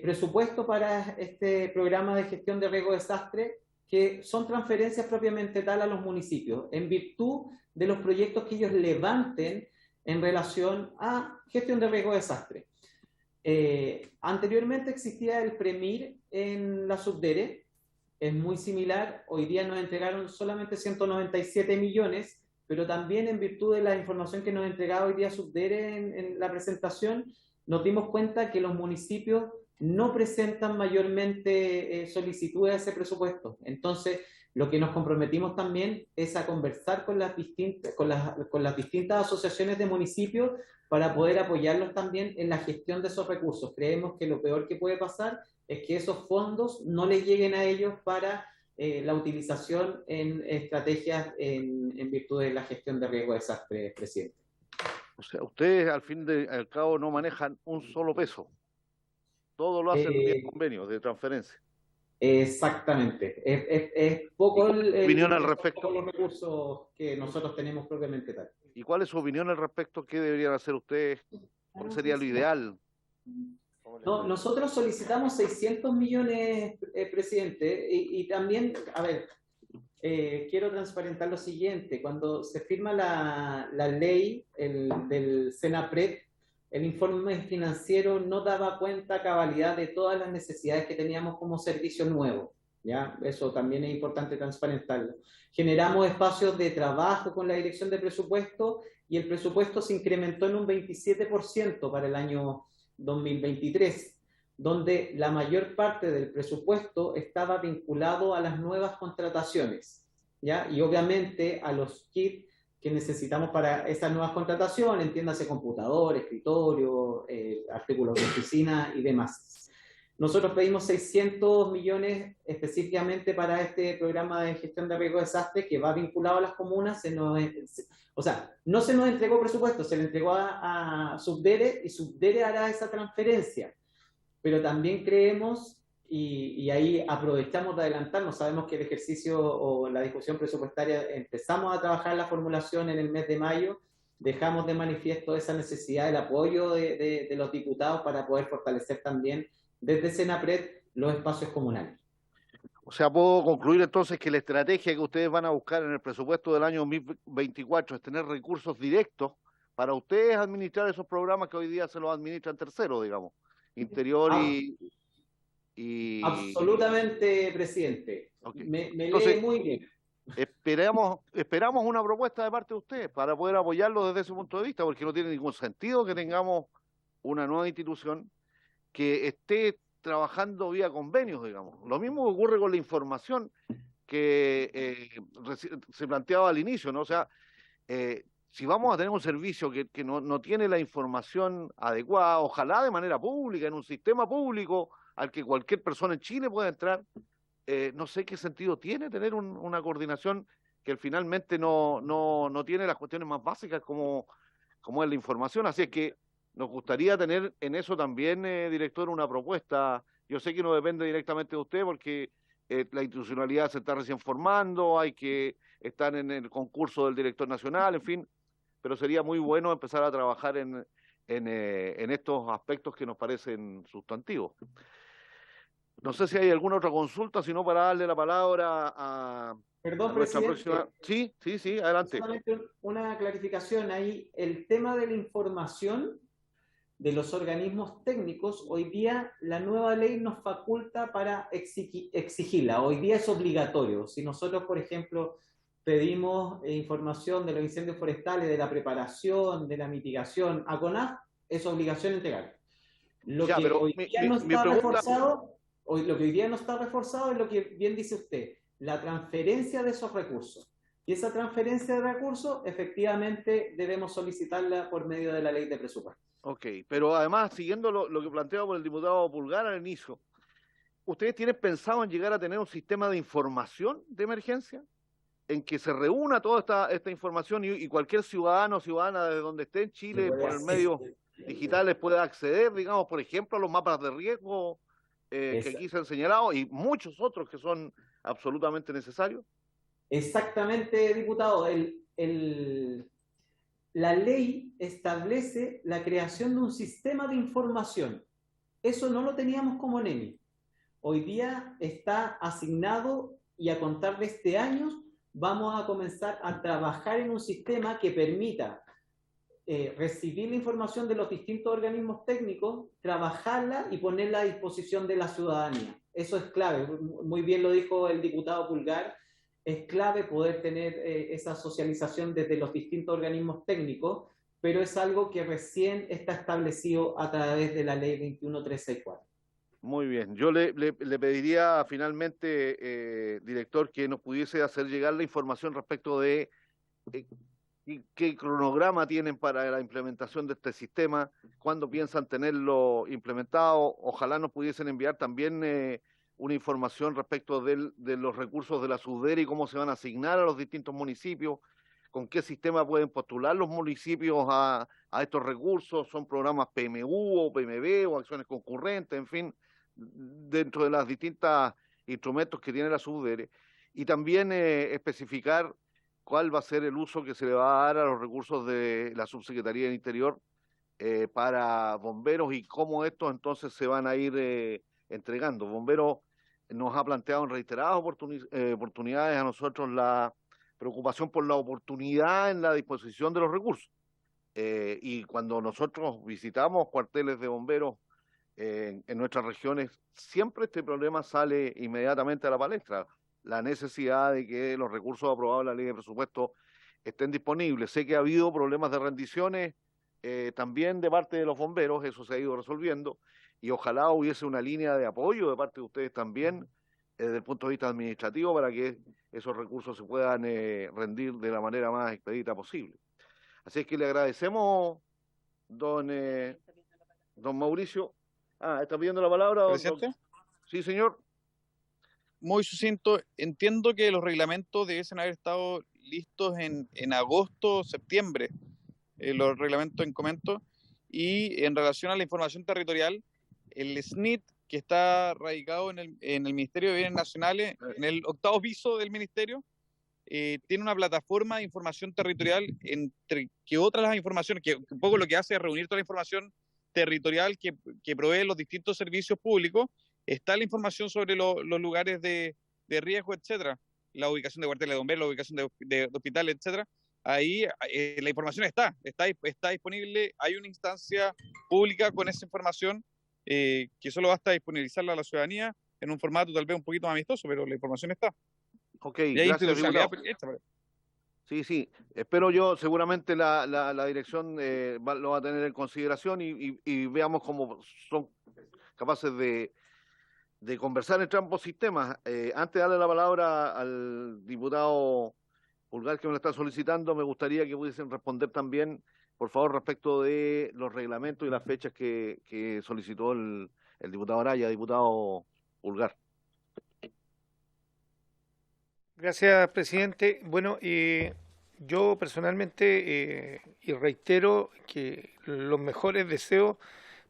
presupuesto para este programa de gestión de riesgo de desastre, que son transferencias propiamente tal a los municipios, en virtud de los proyectos que ellos levanten en relación a gestión de riesgo de desastre. Anteriormente existía el PREMIR en la Subdere, es muy similar, hoy día nos entregaron solamente 197 millones, pero también en virtud de la información que nos entregaba hoy día Subdere en la presentación, nos dimos cuenta que los municipios no presentan mayormente solicitudes a ese presupuesto. Entonces, lo que nos comprometimos también es a conversar con las distintas asociaciones de municipios para poder apoyarlos también en la gestión de esos recursos. Creemos que lo peor que puede pasar es que esos fondos no les lleguen a ellos para la utilización en estrategias en virtud de la gestión de riesgo de desastre, presidente. O sea, ustedes al fin y al cabo no manejan un solo peso. Todo lo hacen vía convenios de transferencia. Exactamente. Es poco opinión al respecto, los recursos que nosotros tenemos propiamente tal. ¿Y cuál es su opinión al respecto? ¿Qué deberían hacer ustedes? ¿Cuál sería lo ideal? No, nosotros solicitamos 600 millones, presidente, y también, a ver, quiero transparentar lo siguiente. Cuando se firma la ley del Senapred, el informe financiero no daba cuenta a cabalidad de todas las necesidades que teníamos como servicio nuevo, ¿ya? Eso también es importante transparentarlo. Generamos espacios de trabajo con la dirección de presupuesto y el presupuesto se incrementó en un 27% para el año 2023, donde la mayor parte del presupuesto estaba vinculado a las nuevas contrataciones, ¿ya? Y obviamente a los kits que necesitamos para esas nuevas contrataciones, entiéndase computador, escritorio, artículos de oficina y demás. Nosotros pedimos 600 millones específicamente para este programa de gestión de riesgo de desastre que va vinculado a las comunas. O sea, no se nos entregó presupuesto, se le entregó a Subdere y Subdere hará esa transferencia. Pero también creemos, y ahí aprovechamos de adelantarnos, sabemos que el ejercicio o la discusión presupuestaria empezamos a trabajar la formulación en el mes de mayo, dejamos de manifiesto esa necesidad del apoyo de los diputados para poder fortalecer también desde Senapred los espacios comunales. O sea, puedo concluir entonces que la estrategia que ustedes van a buscar en el presupuesto del año 2024 es tener recursos directos para ustedes administrar esos programas que hoy día se los administran terceros, digamos, Interior y... Absolutamente, presidente. Okay. Me Entonces, lee muy bien. Esperamos una propuesta de parte de ustedes para poder apoyarlo desde ese punto de vista, porque no tiene ningún sentido que tengamos una nueva institución que esté trabajando vía convenios, digamos. Lo mismo ocurre con la información que se planteaba al inicio, ¿no? O sea, si vamos a tener un servicio que no tiene la información adecuada, ojalá de manera pública, en un sistema público al que cualquier persona en Chile pueda entrar, no sé qué sentido tiene tener una coordinación que finalmente no tiene las cuestiones más básicas como es la información. Así es que nos gustaría tener en eso también, director, una propuesta Yo sé que no depende directamente de usted porque la institucionalidad se está recién formando, hay que estar en el concurso del director nacional, en fin, pero sería muy bueno empezar a trabajar en estos aspectos que nos parecen sustantivos. No sé si hay alguna otra consulta, sino para darle la palabra a Perdón, nuestra presidente. próxima. Sí, adelante. Solamente una clarificación ahí. El tema de la información de los organismos técnicos, hoy día la nueva ley nos faculta para exigirla. Hoy día es obligatorio. Si nosotros, por ejemplo, pedimos información de los incendios forestales, de la preparación, de la mitigación a CONAF, es obligación entregar. Lo que hoy día no está reforzado es lo que bien dice usted, la transferencia de esos recursos. Y esa transferencia de recursos, efectivamente, debemos solicitarla por medio de la ley de presupuesto. Ok, pero además, siguiendo lo que planteaba por el diputado Pulgar al inicio, ¿ustedes tienen pensado en llegar a tener un sistema de información de emergencia? En que se reúna toda esta información y cualquier ciudadano o ciudadana desde donde esté en Chile, por el medio digital, pueda acceder, digamos, por ejemplo, a los mapas de riesgo que aquí se han señalado y muchos otros que son absolutamente necesarios. Exactamente, diputado. La ley establece la creación de un sistema de información. Eso no lo teníamos como NEMI. Hoy día está asignado y a contar de este año vamos a comenzar a trabajar en un sistema que permita recibir la información de los distintos organismos técnicos, trabajarla y ponerla a disposición de la ciudadanía. Eso es clave. Muy bien lo dijo el diputado Pulgar. Es clave poder tener esa socialización desde los distintos organismos técnicos, pero es algo que recién está establecido a través de la ley 21364. Muy bien. Yo le pediría finalmente, director, que nos pudiese hacer llegar la información respecto de qué cronograma tienen para la implementación de este sistema, cuándo piensan tenerlo implementado. Ojalá nos pudiesen enviar también una información respecto de los recursos de la SUDERE y cómo se van a asignar a los distintos municipios, con qué sistema pueden postular los municipios a estos recursos, son programas PMU o PMB o acciones concurrentes, en fin, dentro de las distintas instrumentos que tiene la SUDERE, y también especificar cuál va a ser el uso que se le va a dar a los recursos de la Subsecretaría del Interior para bomberos y cómo estos entonces se van a ir entregando. Bomberos nos ha planteado en reiteradas oportunidades a nosotros la preocupación por la oportunidad en la disposición de los recursos. Y cuando nosotros visitamos cuarteles de bomberos en nuestras regiones, siempre este problema sale inmediatamente a la palestra. La necesidad de que los recursos aprobados en la ley de presupuesto estén disponibles. Sé que ha habido problemas de rendiciones también de parte de los bomberos, eso se ha ido resolviendo, y ojalá hubiese una línea de apoyo de parte de ustedes también, desde el punto de vista administrativo, para que esos recursos se puedan rendir de la manera más expedita posible. Así es que le agradecemos, don Mauricio. ¿Está pidiendo la palabra? ¿Presidente? Sí, señor. Muy sucinto. Entiendo que los reglamentos debiesen haber estado listos en agosto o septiembre, los reglamentos en comento, y en relación a la información territorial, el SNIT, que está radicado en el Ministerio de Bienes Nacionales, en el 8º piso del Ministerio, tiene una plataforma de información territorial, entre que otras las informaciones, que un poco lo que hace es reunir toda la información territorial que provee los distintos servicios públicos. Está la información sobre los lugares de riesgo, etcétera, la ubicación de cuarteles de bomberos, la ubicación de hospitales, etcétera. Ahí la información está disponible. Hay una instancia pública con esa información que solo basta disponibilizarla a la ciudadanía en un formato tal vez un poquito más amistoso, pero la información está. Ok, gracias, diputado. Sí, espero yo, seguramente la dirección lo va a tener en consideración y veamos cómo son capaces de conversar entre ambos sistemas. Antes de darle la palabra al diputado Pulgar que me lo está solicitando, me gustaría que pudiesen responder también, por favor, respecto de los reglamentos y las fechas que solicitó el diputado Araya, diputado Pulgar. Gracias, presidente. Bueno, yo personalmente y reitero que los mejores deseos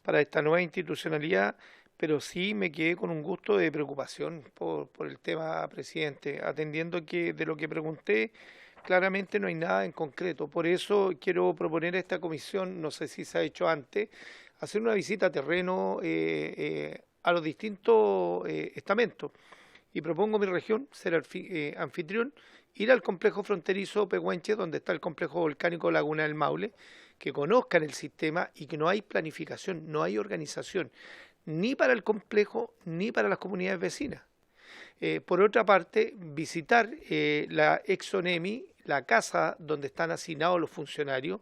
para esta nueva institucionalidad, pero sí me quedé con un gusto de preocupación por el tema, presidente, atendiendo que de lo que pregunté, claramente no hay nada en concreto. Por eso quiero proponer a esta comisión, no sé si se ha hecho antes, hacer una visita a terreno a los distintos estamentos. Y propongo a mi región ser anfitrión, ir al complejo fronterizo Pehuenche, donde está el complejo volcánico Laguna del Maule, que conozcan el sistema y que no hay planificación, no hay organización, ni para el complejo ni para las comunidades vecinas. Por otra parte, visitar la Exonemi, la casa donde están asignados los funcionarios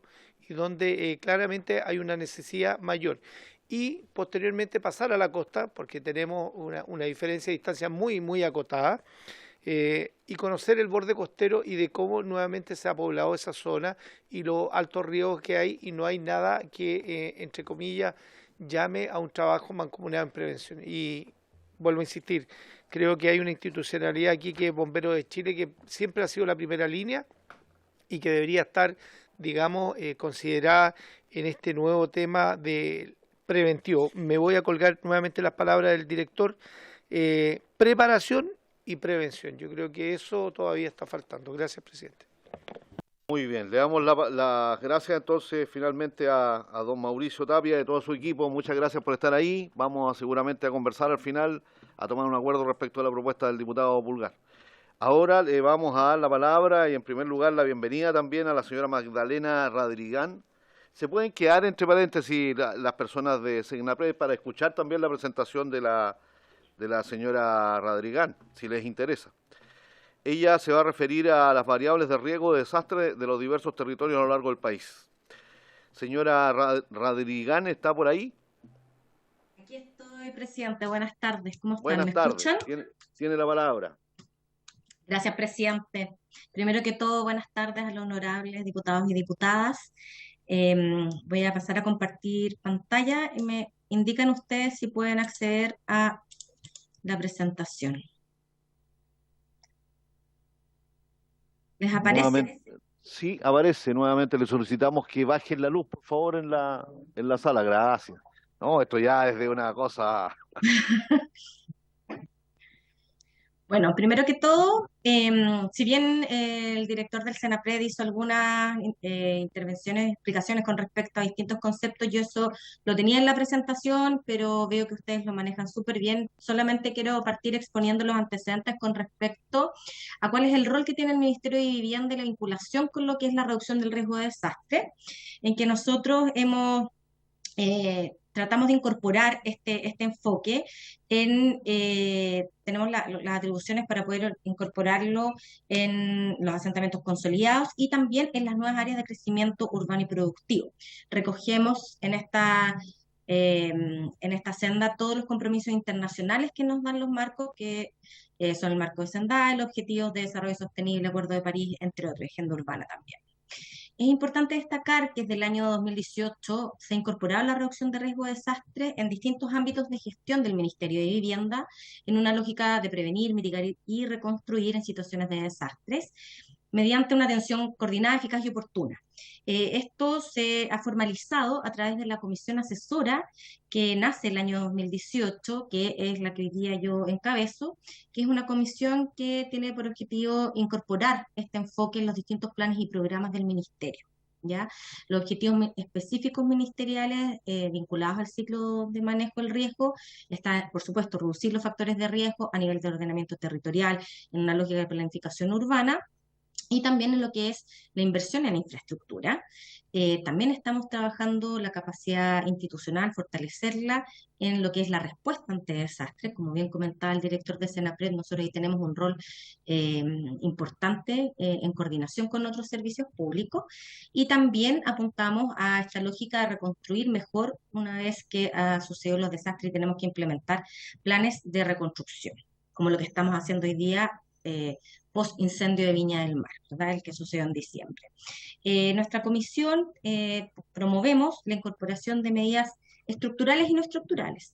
y donde claramente hay una necesidad mayor. Y posteriormente pasar a la costa, porque tenemos una diferencia de distancia muy acotada, y conocer el borde costero y de cómo nuevamente se ha poblado esa zona y los altos riesgos que hay, y no hay nada que, entre comillas, llame a un trabajo mancomunado en prevención. Y vuelvo a insistir, creo que hay una institucionalidad aquí que es Bomberos de Chile, que siempre ha sido la primera línea y que debería estar, digamos, considerada en este nuevo tema de preventivo. Me voy a colgar nuevamente las palabras del director, preparación y prevención. Yo creo que eso todavía está faltando. Gracias, presidente. Muy bien, le damos las gracias entonces finalmente a don Mauricio Tapia y a todo su equipo. Muchas gracias por estar ahí. Vamos seguramente a conversar al final, a tomar un acuerdo respecto a la propuesta del diputado Pulgar. Ahora le vamos a dar la palabra y en primer lugar la bienvenida también a la señora Magdalena Radrigán. Se pueden quedar entre paréntesis las personas de Segnapred para escuchar también la presentación de la señora Radrigán, si les interesa. Ella se va a referir a las variables de riesgo de desastre de los diversos territorios a lo largo del país. Señora Radrigán, ¿está por ahí? Aquí estoy, presidente. Buenas tardes. ¿Cómo están? Buenas ¿Me tardes. escuchan? Tiene la palabra. Gracias, presidente. Primero que todo, buenas tardes a los honorables diputados y diputadas. Voy a pasar a compartir pantalla y me indican ustedes si pueden acceder a la presentación. ¿Les aparece? Nuevamente, sí, aparece. Nuevamente le solicitamos que bajen la luz, por favor, en la sala. Gracias. No, esto ya es de una cosa... Bueno, primero que todo, si bien el director del Senapred hizo algunas intervenciones, explicaciones con respecto a distintos conceptos, yo eso lo tenía en la presentación, pero veo que ustedes lo manejan súper bien. Solamente quiero partir exponiendo los antecedentes con respecto a cuál es el rol que tiene el Ministerio de Vivienda y la vinculación con lo que es la reducción del riesgo de desastre, en que nosotros tratamos de incorporar este enfoque tenemos las atribuciones para poder incorporarlo en los asentamientos consolidados y también en las nuevas áreas de crecimiento urbano y productivo. Recogemos en esta senda todos los compromisos internacionales que nos dan los marcos, que son el marco de Sendai, los Objetivos de Desarrollo Sostenible, Acuerdo de París, entre otros, agenda urbana también. Es importante destacar que desde el año 2018 se ha incorporado la reducción de riesgo de desastre en distintos ámbitos de gestión del Ministerio de Vivienda, en una lógica de prevenir, mitigar y reconstruir en situaciones de desastres, mediante una atención coordinada, eficaz y oportuna. Esto se ha formalizado a través de la comisión asesora que nace el año 2018, que es la que hoy día yo encabezo, que es una comisión que tiene por objetivo incorporar este enfoque en los distintos planes y programas del Ministerio. ¿Ya? Los objetivos específicos ministeriales vinculados al ciclo de manejo del riesgo están, por supuesto, reducir los factores de riesgo a nivel de ordenamiento territorial en una lógica de planificación urbana, y también en lo que es la inversión en infraestructura. También estamos trabajando la capacidad institucional, fortalecerla en lo que es la respuesta ante desastres. Como bien comentaba el director de Senapred, nosotros ahí tenemos un rol importante en coordinación con otros servicios públicos, y también apuntamos a esta lógica de reconstruir mejor una vez que ha sucedido los desastres y tenemos que implementar planes de reconstrucción, como lo que estamos haciendo hoy día post incendio de Viña del Mar, ¿verdad? El que sucedió en diciembre. Nuestra comisión promovemos la incorporación de medidas estructurales y no estructurales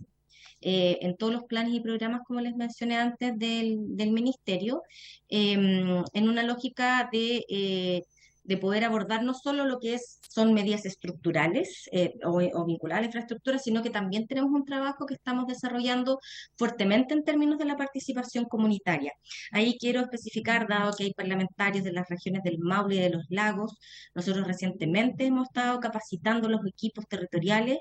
en todos los planes y programas, como les mencioné antes, del Ministerio, en una lógica de de poder abordar no solo lo que son medidas estructurales o vinculadas a la infraestructura, sino que también tenemos un trabajo que estamos desarrollando fuertemente en términos de la participación comunitaria. Ahí quiero especificar, dado que hay parlamentarios de las regiones del Maule y de los Lagos, nosotros recientemente hemos estado capacitando los equipos territoriales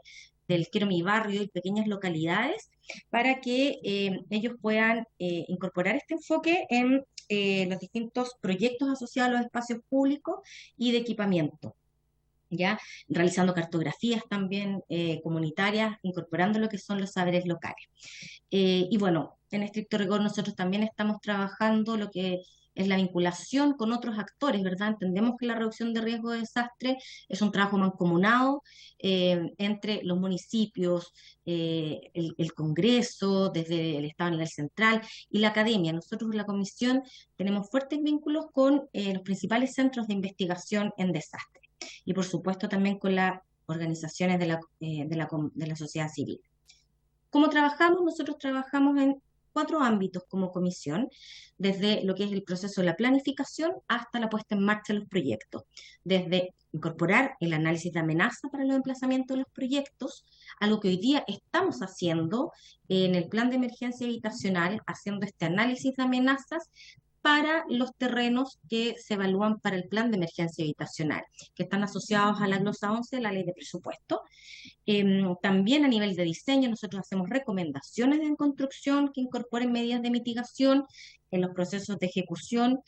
del Quiero Mi Barrio y pequeñas localidades para que ellos puedan incorporar este enfoque en los distintos proyectos asociados a los espacios públicos y de equipamiento, ¿ya? Realizando cartografías también comunitarias, incorporando lo que son los saberes locales. Y bueno, en estricto rigor nosotros también estamos trabajando lo que es la vinculación con otros actores, ¿verdad? Entendemos que la reducción de riesgo de desastre es un trabajo mancomunado entre los municipios, el Congreso, desde el Estado a nivel central y la academia. Nosotros en la comisión tenemos fuertes vínculos con los principales centros de investigación en desastre y por supuesto también con las organizaciones de la sociedad civil. ¿Cómo trabajamos? Nosotros trabajamos en 4 ámbitos como comisión, desde lo que es el proceso de la planificación hasta la puesta en marcha de los proyectos, desde incorporar el análisis de amenaza para los emplazamientos de los proyectos, algo que hoy día estamos haciendo en el plan de emergencia habitacional, haciendo este análisis de amenazas para los terrenos que se evalúan para el plan de emergencia habitacional, que están asociados a la glosa 11 de la ley de presupuesto. También a nivel de diseño nosotros hacemos recomendaciones en construcción que incorporen medidas de mitigación en los procesos de ejecución.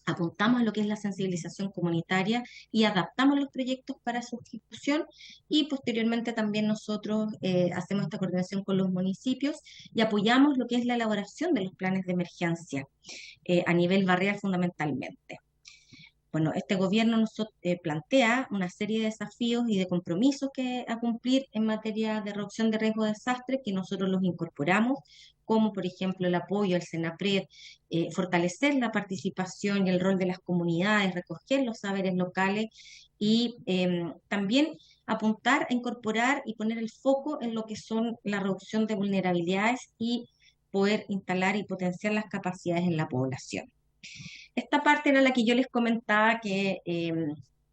Apuntamos a lo que es la sensibilización comunitaria y adaptamos los proyectos para su ejecución y posteriormente también nosotros hacemos esta coordinación con los municipios y apoyamos lo que es la elaboración de los planes de emergencia a nivel barrial fundamentalmente. Bueno, este gobierno nos plantea una serie de desafíos y de compromisos a cumplir en materia de reducción de riesgo de desastre que nosotros los incorporamos, como por ejemplo el apoyo al SENAPRED, fortalecer la participación y el rol de las comunidades, recoger los saberes locales y también apuntar a incorporar y poner el foco en lo que son la reducción de vulnerabilidades y poder instalar y potenciar las capacidades en la población. Esta parte era la que yo les comentaba que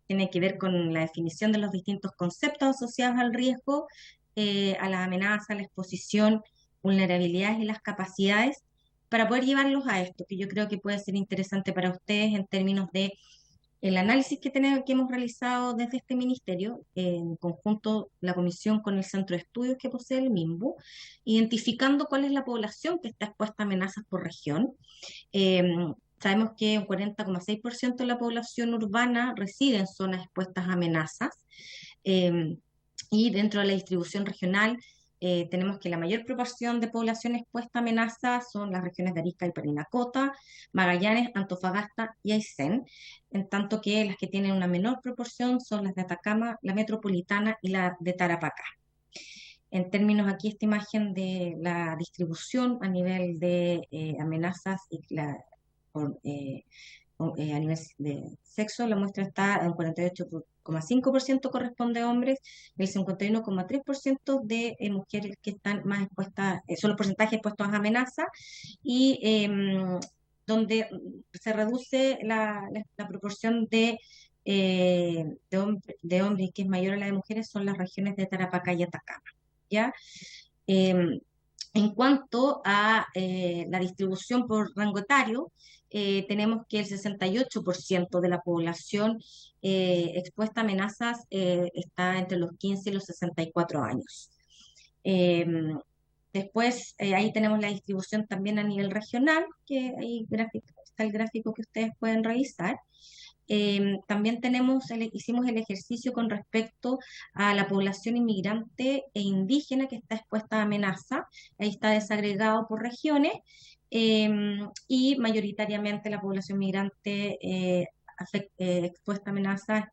tiene que ver con la definición de los distintos conceptos asociados al riesgo, a las amenazas, a la exposición, vulnerabilidades y las capacidades, para poder llevarlos a esto, que yo creo que puede ser interesante para ustedes en términos de el análisis que hemos realizado desde este ministerio, en conjunto la comisión con el centro de estudios que posee el MIMBU, identificando cuál es la población que está expuesta a amenazas por región. Sabemos que un 40,6% de la población urbana reside en zonas expuestas a amenazas y dentro de la distribución regional tenemos que la mayor proporción de población expuesta a amenazas son las regiones de Arica y Parinacota, Magallanes, Antofagasta y Aysén, en tanto que las que tienen una menor proporción son las de Atacama, la Metropolitana y la de Tarapacá. En términos aquí, esta imagen de la distribución a nivel de amenazas y a nivel de sexo, la muestra está en 48,5% corresponde a hombres, el 51,3% de mujeres que están más expuestas, son los porcentajes expuestos a amenazas, y donde se reduce la proporción de hombres que es mayor a la de mujeres son las regiones de Tarapacá y Atacama, ¿ya? En cuanto a la distribución por rango etario, tenemos que el 68% de la población expuesta a amenazas está entre los 15 y los 64 años. Después, ahí tenemos la distribución también a nivel regional, que ahí está el gráfico que ustedes pueden revisar. También hicimos el ejercicio con respecto a la población inmigrante e indígena que está expuesta a amenaza. Ahí está desagregado por regiones y mayoritariamente la población migrante expuesta a amenaza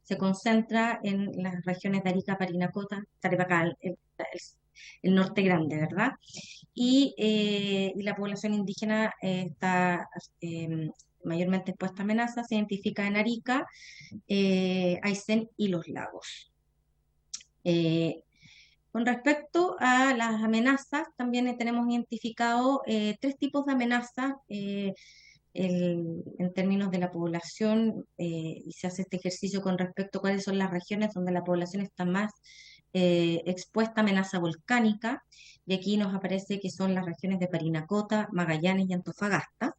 se concentra en las regiones de Arica, Parinacota, Tarapacá, el norte grande, ¿verdad? Y la población indígena está mayormente expuesta a amenazas, se identifica en Arica, Aysén y Los Lagos. Con respecto a las amenazas, también tenemos identificado 3 tipos de amenazas en términos de la población, y se hace este ejercicio con respecto a cuáles son las regiones donde la población está más expuesta a amenaza volcánica, y aquí nos aparece que son las regiones de Parinacota, Magallanes y Antofagasta,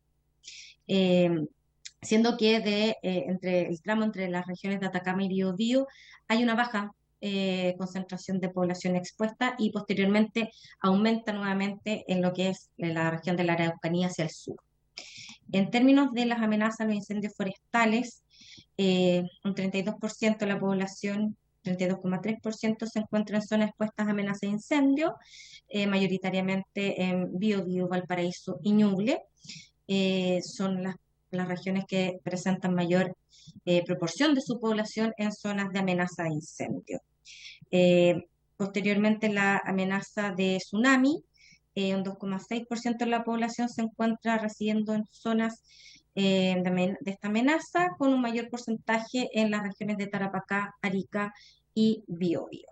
siendo que entre el tramo entre las regiones de Atacama y Biobío hay una baja concentración de población expuesta, y posteriormente aumenta nuevamente en lo que es la región de la Araucanía hacia el sur. En términos de las amenazas a los incendios forestales, un 32% de la población, 32,3% se encuentra en zonas expuestas a amenazas de incendio, mayoritariamente en Biobío, Valparaíso y Ñuble. Son las regiones que presentan mayor proporción de su población en zonas de amenaza de incendio. Posteriormente, la amenaza de tsunami, un 2,6% de la población se encuentra residiendo en zonas de esta amenaza, con un mayor porcentaje en las regiones de Tarapacá, Arica y Biobío.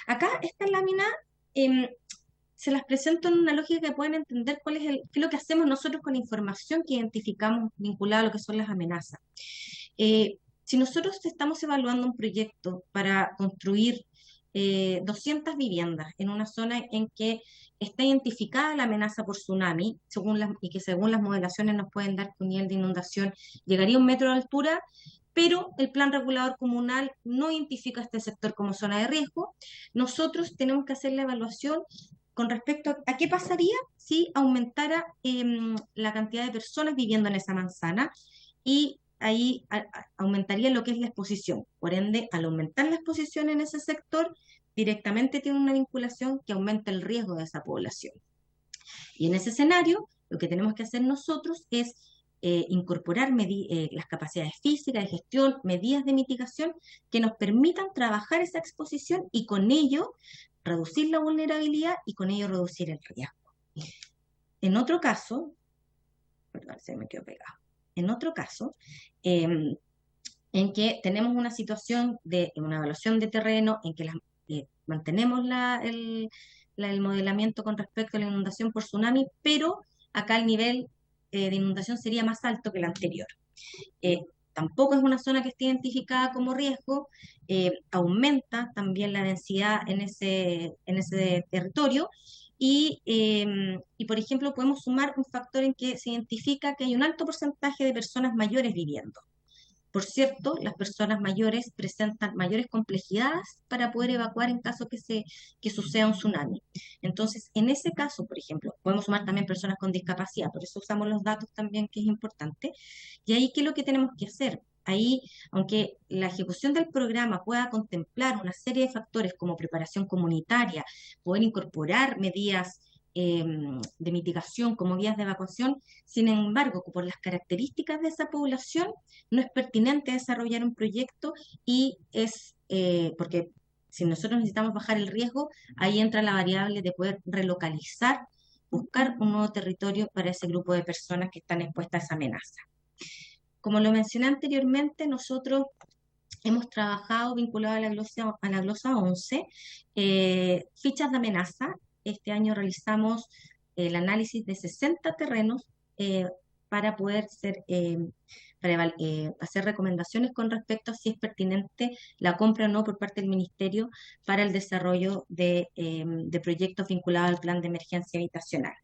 Acá esta lámina se las presento en una lógica que puedan entender qué es lo que hacemos nosotros con la información que identificamos vinculada a lo que son las amenazas. Si nosotros estamos evaluando un proyecto para construir 200 viviendas en una zona en que está identificada la amenaza por tsunami, y que según las modelaciones nos pueden dar que un nivel de inundación llegaría a 1 metro de altura, pero el plan regulador comunal no identifica este sector como zona de riesgo, nosotros tenemos que hacer la evaluación con respecto a qué pasaría si aumentara la cantidad de personas viviendo en esa manzana, y ahí aumentaría lo que es la exposición. Por ende, al aumentar la exposición en ese sector, directamente tiene una vinculación que aumenta el riesgo de esa población. Y en ese escenario, lo que tenemos que hacer nosotros es incorporar las capacidades físicas de gestión, medidas de mitigación que nos permitan trabajar esa exposición y con ello reducir la vulnerabilidad y con ello reducir el riesgo. En otro caso, perdón, se me quedó pegado. En otro caso, en que tenemos una situación de una evaluación de terreno en que mantenemos el modelamiento con respecto a la inundación por tsunami, pero acá el nivel de inundación sería más alto que el anterior. Tampoco es una zona que esté identificada como riesgo, aumenta también la densidad en ese territorio, y por ejemplo podemos sumar un factor en que se identifica que hay un alto porcentaje de personas mayores viviendo. Por cierto, las personas mayores presentan mayores complejidades para poder evacuar en caso que suceda un tsunami. Entonces, en ese caso, por ejemplo, podemos sumar también personas con discapacidad, por eso usamos los datos también, que es importante. Y ahí, ¿qué es lo que tenemos que hacer? Ahí, aunque la ejecución del programa pueda contemplar una serie de factores como preparación comunitaria, poder incorporar medidas de mitigación como vías de evacuación, sin embargo, por las características de esa población, no es pertinente desarrollar un proyecto, y porque si nosotros necesitamos bajar el riesgo, ahí entra la variable de poder relocalizar, buscar un nuevo territorio para ese grupo de personas que están expuestas a esa amenaza. Como lo mencioné anteriormente, nosotros hemos trabajado vinculado a la glosa 11, fichas de amenaza. Este año realizamos el análisis de 60 terrenos para poder hacer recomendaciones con respecto a si es pertinente la compra o no por parte del Ministerio para el desarrollo de proyectos vinculados al plan de emergencia habitacional.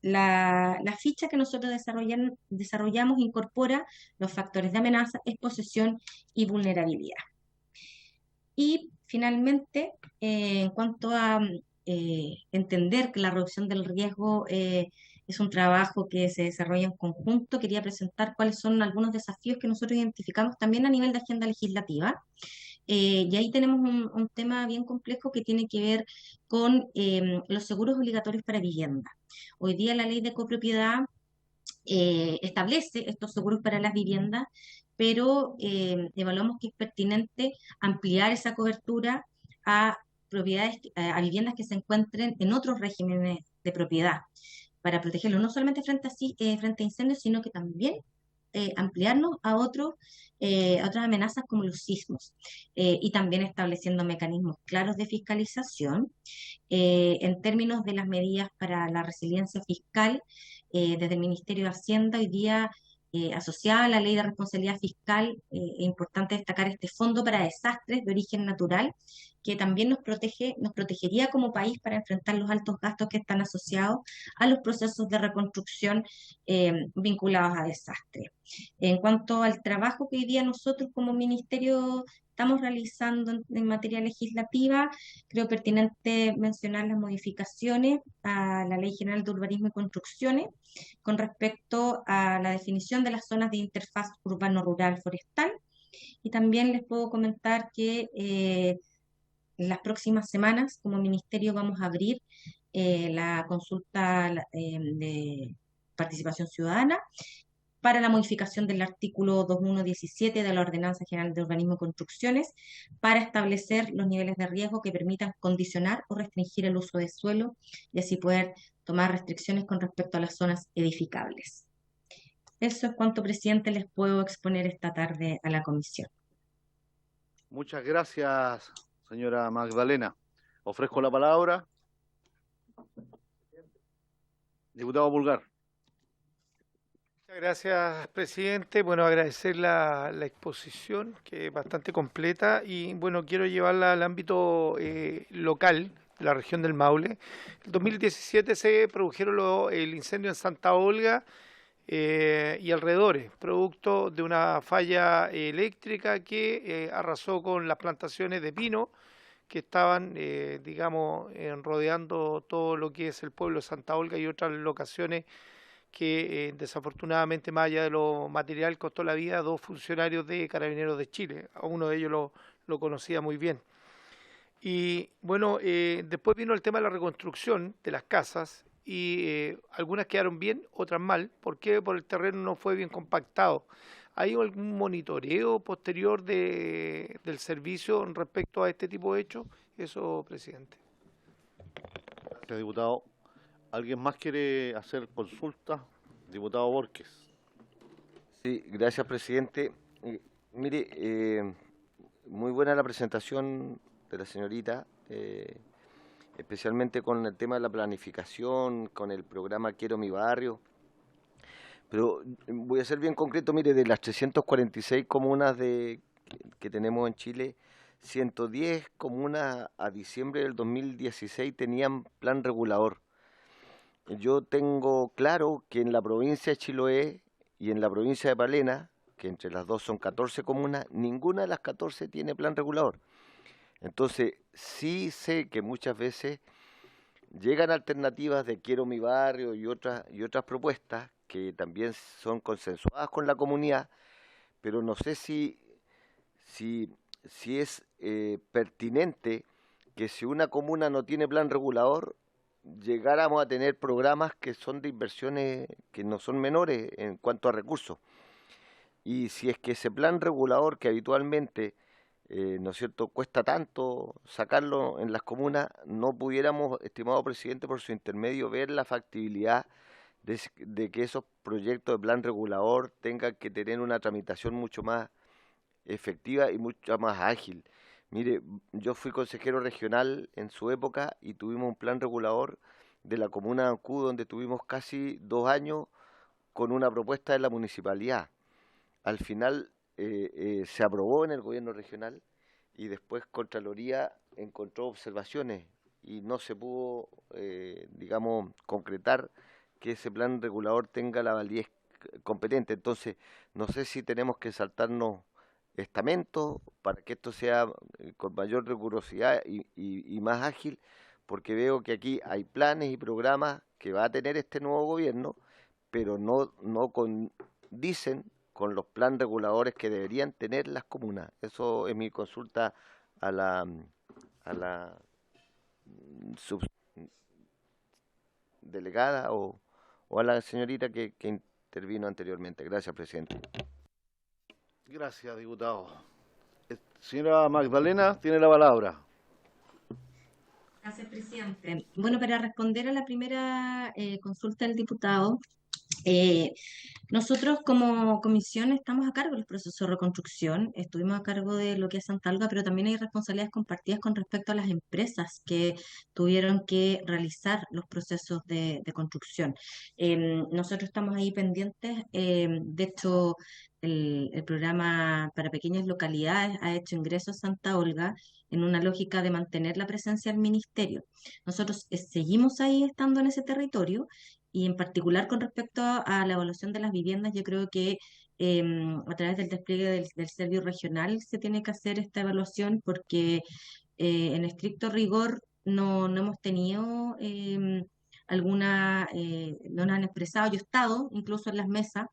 La ficha que nosotros desarrollamos incorpora los factores de amenaza, exposición y vulnerabilidad. Y finalmente, en cuanto a entender que la reducción del riesgo es un trabajo que se desarrolla en conjunto, quería presentar cuáles son algunos desafíos que nosotros identificamos también a nivel de agenda legislativa. Y ahí tenemos un tema bien complejo que tiene que ver con los seguros obligatorios para vivienda. Hoy día la ley de copropiedad establece estos seguros para las viviendas, pero evaluamos que es pertinente ampliar esa cobertura a viviendas que se encuentren en otros regímenes de propiedad, para protegerlo no solamente frente a incendios, sino que también ampliarnos a otras amenazas como los sismos, y también estableciendo mecanismos claros de fiscalización. En términos de las medidas para la resiliencia fiscal, desde el Ministerio de Hacienda hoy día, asociada a la Ley de Responsabilidad Fiscal, es importante destacar este fondo para desastres de origen natural, que también nos protegería como país para enfrentar los altos gastos que están asociados a los procesos de reconstrucción vinculados a desastres. En cuanto al trabajo que hoy día nosotros como ministerio estamos realizando en materia legislativa, creo pertinente mencionar las modificaciones a la Ley General de Urbanismo y Construcciones con respecto a la definición de las zonas de interfaz urbano-rural-forestal. Y también les puedo comentar que en las próximas semanas, como ministerio, vamos a abrir la consulta de participación ciudadana para la modificación del artículo 2117 de la Ordenanza General de Urbanismo y Construcciones, para establecer los niveles de riesgo que permitan condicionar o restringir el uso de suelo y así poder tomar restricciones con respecto a las zonas edificables. Eso es cuanto, presidente, les puedo exponer esta tarde a la comisión. Muchas gracias, señora Magdalena. Ofrezco la palabra. Diputado Pulgar. Muchas gracias, presidente. Bueno, agradecer la exposición, que es bastante completa, y bueno, quiero llevarla al ámbito local, de la región del Maule. En 2017 se produjeron el incendio en Santa Olga y alrededores, producto de una falla eléctrica que arrasó con las plantaciones de pino que estaban, digamos, rodeando todo lo que es el pueblo de Santa Olga y otras locaciones que desafortunadamente, más allá de lo material, costó la vida a 2 funcionarios de Carabineros de Chile. A uno de ellos lo conocía muy bien. Y bueno, después vino el tema de la reconstrucción de las casas, y algunas quedaron bien, otras mal. ¿Por qué? Por el terreno no fue bien compactado. ¿Hay algún monitoreo posterior del servicio respecto a este tipo de hechos? Eso, presidente. Gracias, diputado. ¿Alguien más quiere hacer consulta? Diputado Borges. Sí, gracias, presidente. Mire, muy buena la presentación de la señorita, especialmente con el tema de la planificación, con el programa Quiero mi barrio. Pero voy a ser bien concreto. Mire, de las 346 comunas que tenemos en Chile, 110 comunas a diciembre del 2016 tenían plan regulador. Yo tengo claro que en la provincia de Chiloé y en la provincia de Palena, que entre las dos son 14 comunas, ninguna de las 14 tiene plan regulador. Entonces, sí sé que muchas veces llegan alternativas de Quiero mi barrio y otras propuestas que también son consensuadas con la comunidad, pero no sé si es pertinente que si una comuna no tiene plan regulador, llegáramos a tener programas que son de inversiones que no son menores en cuanto a recursos. Y si es que ese plan regulador que habitualmente, ¿no es cierto?, cuesta tanto sacarlo en las comunas, no pudiéramos, estimado presidente, por su intermedio, ver la factibilidad de que esos proyectos de plan regulador tengan que tener una tramitación mucho más efectiva y mucho más ágil. Mire, yo fui consejero regional en su época y tuvimos un plan regulador de la comuna de Ancú, donde tuvimos casi 2 años con una propuesta de la municipalidad. Al final se aprobó en el gobierno regional y después Contraloría encontró observaciones y no se pudo, digamos, concretar que ese plan regulador tenga la validez competente. Entonces, no sé si tenemos que saltarnos estamentos para que esto sea con mayor rigurosidad y más ágil, porque veo que aquí hay planes y programas que va a tener este nuevo gobierno, pero no condicen con los planes reguladores que deberían tener las comunas. Eso es mi consulta a la subdelegada o a la señorita que intervino anteriormente. Gracias, presidente. Gracias, diputado. Señora Magdalena, tiene la palabra. Gracias, presidente. Bueno, para responder a la primera consulta del diputado, Nosotros como comisión estamos a cargo del proceso de reconstrucción, estuvimos a cargo de lo que es Santa Olga, pero también hay responsabilidades compartidas con respecto a las empresas que tuvieron que realizar los procesos de construcción. Nosotros estamos ahí pendientes, de hecho el programa para pequeñas localidades ha hecho ingresos a Santa Olga en una lógica de mantener la presencia del ministerio. Nosotros seguimos ahí estando en ese territorio y en particular con respecto a la evaluación de las viviendas, yo creo que a través del despliegue del Servio regional se tiene que hacer esta evaluación porque en estricto rigor no hemos tenido no nos han expresado, yo he estado incluso en las mesas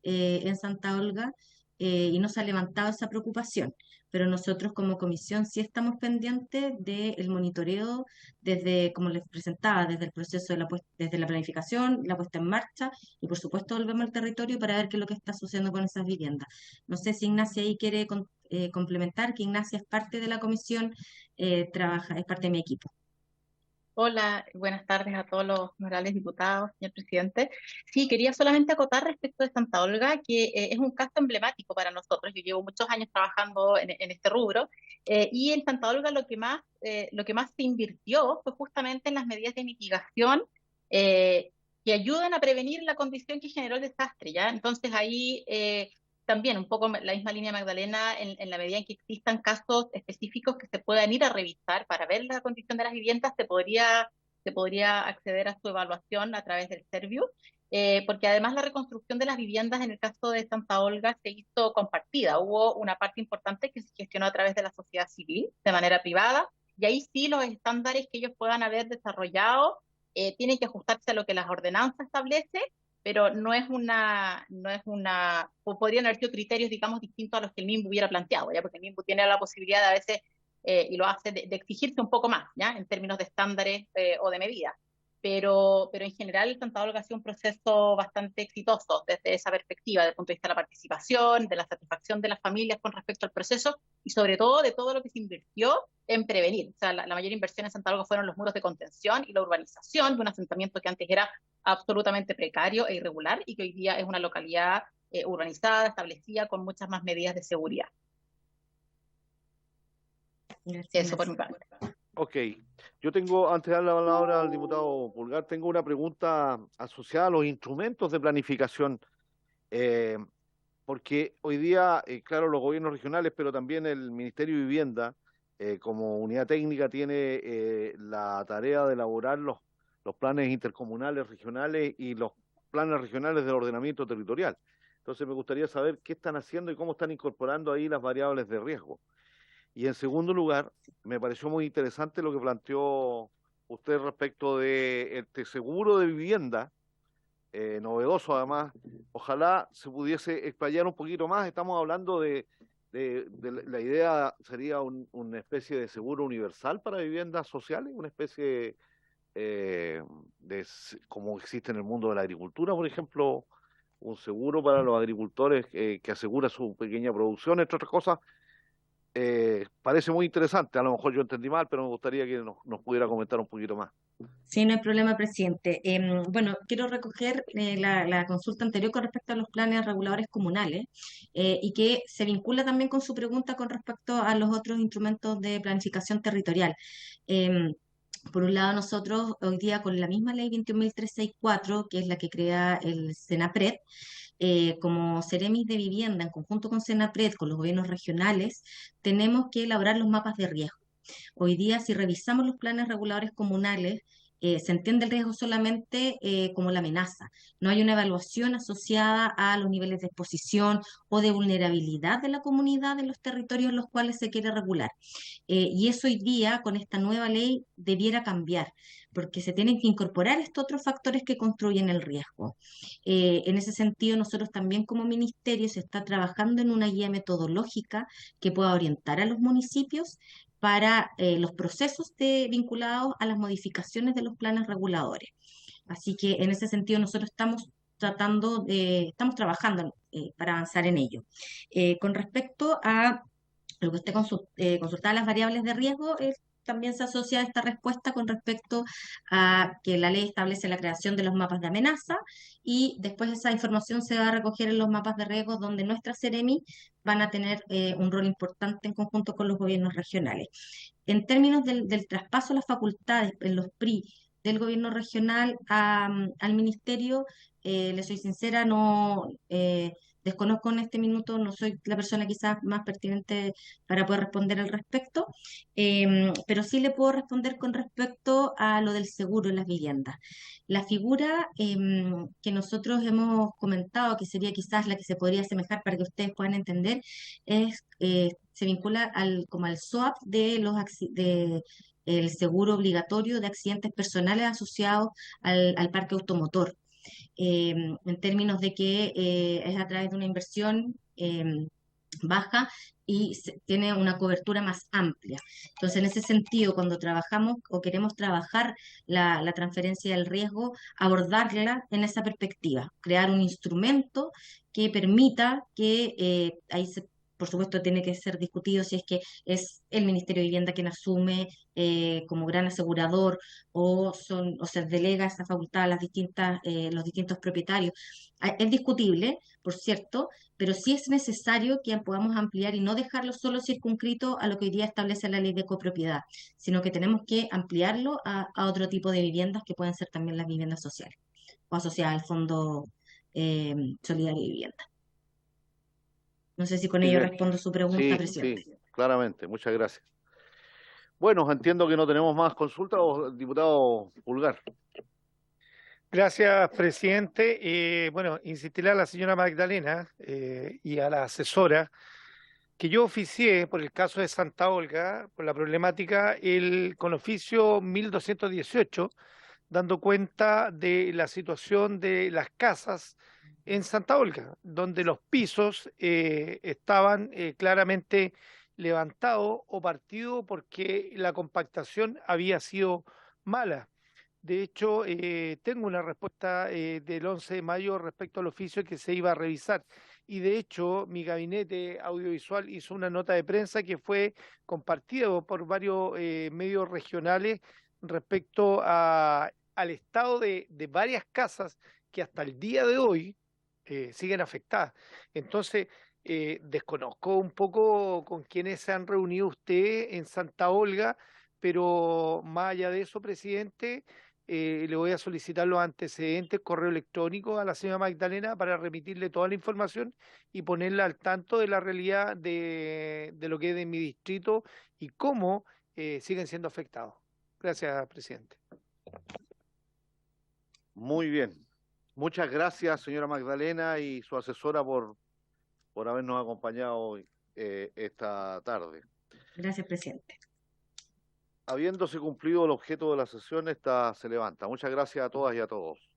en Santa Olga y no se ha levantado esa preocupación. Pero nosotros como comisión sí estamos pendientes del monitoreo desde, como les presentaba, desde el proceso desde la planificación, la puesta en marcha y por supuesto volvemos al territorio para ver qué es lo que está sucediendo con esas viviendas. No sé si Ignacia ahí quiere complementar, que Ignacia es parte de la comisión, es parte de mi equipo. Hola, buenas tardes a todos los honorables diputados, señor presidente. Sí, quería solamente acotar respecto de Santa Olga, que es un caso emblemático para nosotros. Yo llevo muchos años trabajando en este rubro y en Santa Olga lo que más se invirtió fue justamente en las medidas de mitigación que ayudan a prevenir la condición que generó el desastre, ¿ya? Entonces ahí también un poco la misma línea, Magdalena, en la medida en que existan casos específicos que se puedan ir a revisar para ver la condición de las viviendas, se podría acceder a su evaluación a través del Servio, porque además la reconstrucción de las viviendas en el caso de Santa Olga se hizo compartida. Hubo una parte importante que se gestionó a través de la sociedad civil, de manera privada, y ahí sí los estándares que ellos puedan haber desarrollado tienen que ajustarse a lo que las ordenanzas establecen, pero podrían haber sido criterios, digamos, distintos a los que el MIMBU hubiera planteado, ¿ya? Porque el MIMBU tiene la posibilidad de a veces, y lo hace, de exigirse un poco más, ¿ya? En términos de estándares o de medidas. Pero en general Santa Olga ha sido un proceso bastante exitoso desde esa perspectiva, desde el punto de vista de la participación, de la satisfacción de las familias con respecto al proceso y sobre todo de todo lo que se invirtió en prevenir. O sea, la mayor inversión en Santa Olga fueron los muros de contención y la urbanización de un asentamiento que antes era absolutamente precario e irregular y que hoy día es una localidad urbanizada, establecida, con muchas más medidas de seguridad. Eso por mi parte. Ok, yo tengo, antes de dar la palabra al diputado Pulgar, tengo una pregunta asociada a los instrumentos de planificación, porque hoy día, claro, los gobiernos regionales, pero también el Ministerio de Vivienda, como unidad técnica, tiene la tarea de elaborar los planes intercomunales, regionales y los planes regionales del ordenamiento territorial. Entonces me gustaría saber qué están haciendo y cómo están incorporando ahí las variables de riesgo. Y en segundo lugar, me pareció muy interesante lo que planteó usted respecto de este seguro de vivienda, novedoso además. Ojalá se pudiese explayar un poquito más. Estamos hablando de la idea sería una especie de seguro universal para viviendas sociales, una especie como existe en el mundo de la agricultura, por ejemplo, un seguro para los agricultores que asegura su pequeña producción, entre otras cosas. Parece muy interesante, a lo mejor yo entendí mal, pero me gustaría que nos pudiera comentar un poquito más. Sí, no hay problema, presidente. Bueno, quiero recoger la consulta anterior con respecto a los planes reguladores comunales y que se vincula también con su pregunta con respecto a los otros instrumentos de planificación territorial. Por un lado, nosotros hoy día con la misma ley 21.364, que es la que crea el SENAPRED, como Ceremis de Vivienda, en conjunto con SENAPRED, con los gobiernos regionales, tenemos que elaborar los mapas de riesgo. Hoy día, si revisamos los planes reguladores comunales, se entiende el riesgo solamente como la amenaza. No hay una evaluación asociada a los niveles de exposición o de vulnerabilidad de la comunidad en los territorios en los cuales se quiere regular. Y eso hoy día, con esta nueva ley, debiera cambiar, porque se tienen que incorporar estos otros factores que construyen el riesgo. En ese sentido, nosotros también como ministerio se está trabajando en una guía metodológica que pueda orientar a los municipios para los procesos vinculados a las modificaciones de los planes reguladores. Así que en ese sentido nosotros estamos trabajando para avanzar en ello. Con respecto a lo que usted consultaba, las variables de riesgo, también se asocia a esta respuesta con respecto a que la ley establece la creación de los mapas de amenaza y después esa información se va a recoger en los mapas de riesgo donde nuestras Seremi van a tener un rol importante en conjunto con los gobiernos regionales. En términos del traspaso de las facultades en los PRI del gobierno regional al ministerio, le soy sincera, no desconozco en este minuto, no soy la persona quizás más pertinente para poder responder al respecto, pero sí le puedo responder con respecto a lo del seguro en las viviendas. La figura que nosotros hemos comentado, que sería quizás la que se podría asemejar para que ustedes puedan entender, es se vincula como al SOAP de el seguro obligatorio de accidentes personales asociados al parque automotor, en términos de que es a través de una inversión baja y tiene una cobertura más amplia. Entonces, en ese sentido, cuando trabajamos o queremos trabajar la transferencia del riesgo, abordarla en esa perspectiva, crear un instrumento que permita que por supuesto, tiene que ser discutido si es que es el Ministerio de Vivienda quien asume como gran asegurador o se delega esa facultad a los distintos propietarios. Es discutible, por cierto, pero sí es necesario que podamos ampliar y no dejarlo solo circunscrito a lo que hoy día establece la ley de copropiedad, sino que tenemos que ampliarlo a otro tipo de viviendas que pueden ser también las viviendas sociales o asociadas al Fondo Solidario de Vivienda. No sé si con ello respondo su pregunta, presidente. Sí, claramente. Muchas gracias. Bueno, entiendo que no tenemos más consultas, diputado Pulgar. Gracias, presidente. Bueno, insistirle a la señora Magdalena y a la asesora que yo oficié por el caso de Santa Olga, por la problemática, con oficio 1218, dando cuenta de la situación de las casas en Santa Olga, donde los pisos estaban claramente levantados o partidos porque la compactación había sido mala. De hecho, tengo una respuesta del 11 de mayo respecto al oficio que se iba a revisar. Y de hecho, mi gabinete audiovisual hizo una nota de prensa que fue compartida por varios medios regionales respecto al estado de varias casas que hasta el día de hoy siguen afectadas. Entonces, desconozco un poco con quiénes se han reunido ustedes en Santa Olga, pero más allá de eso, presidente, le voy a solicitar los antecedentes, correo electrónico a la señora Magdalena para remitirle toda la información y ponerla al tanto de la realidad de lo que es de mi distrito y cómo siguen siendo afectados. Gracias, presidente. Muy bien. Muchas gracias, señora Magdalena y su asesora por habernos acompañado hoy, esta tarde. Gracias, presidente. Habiéndose cumplido el objeto de la sesión, esta se levanta. Muchas gracias a todas y a todos.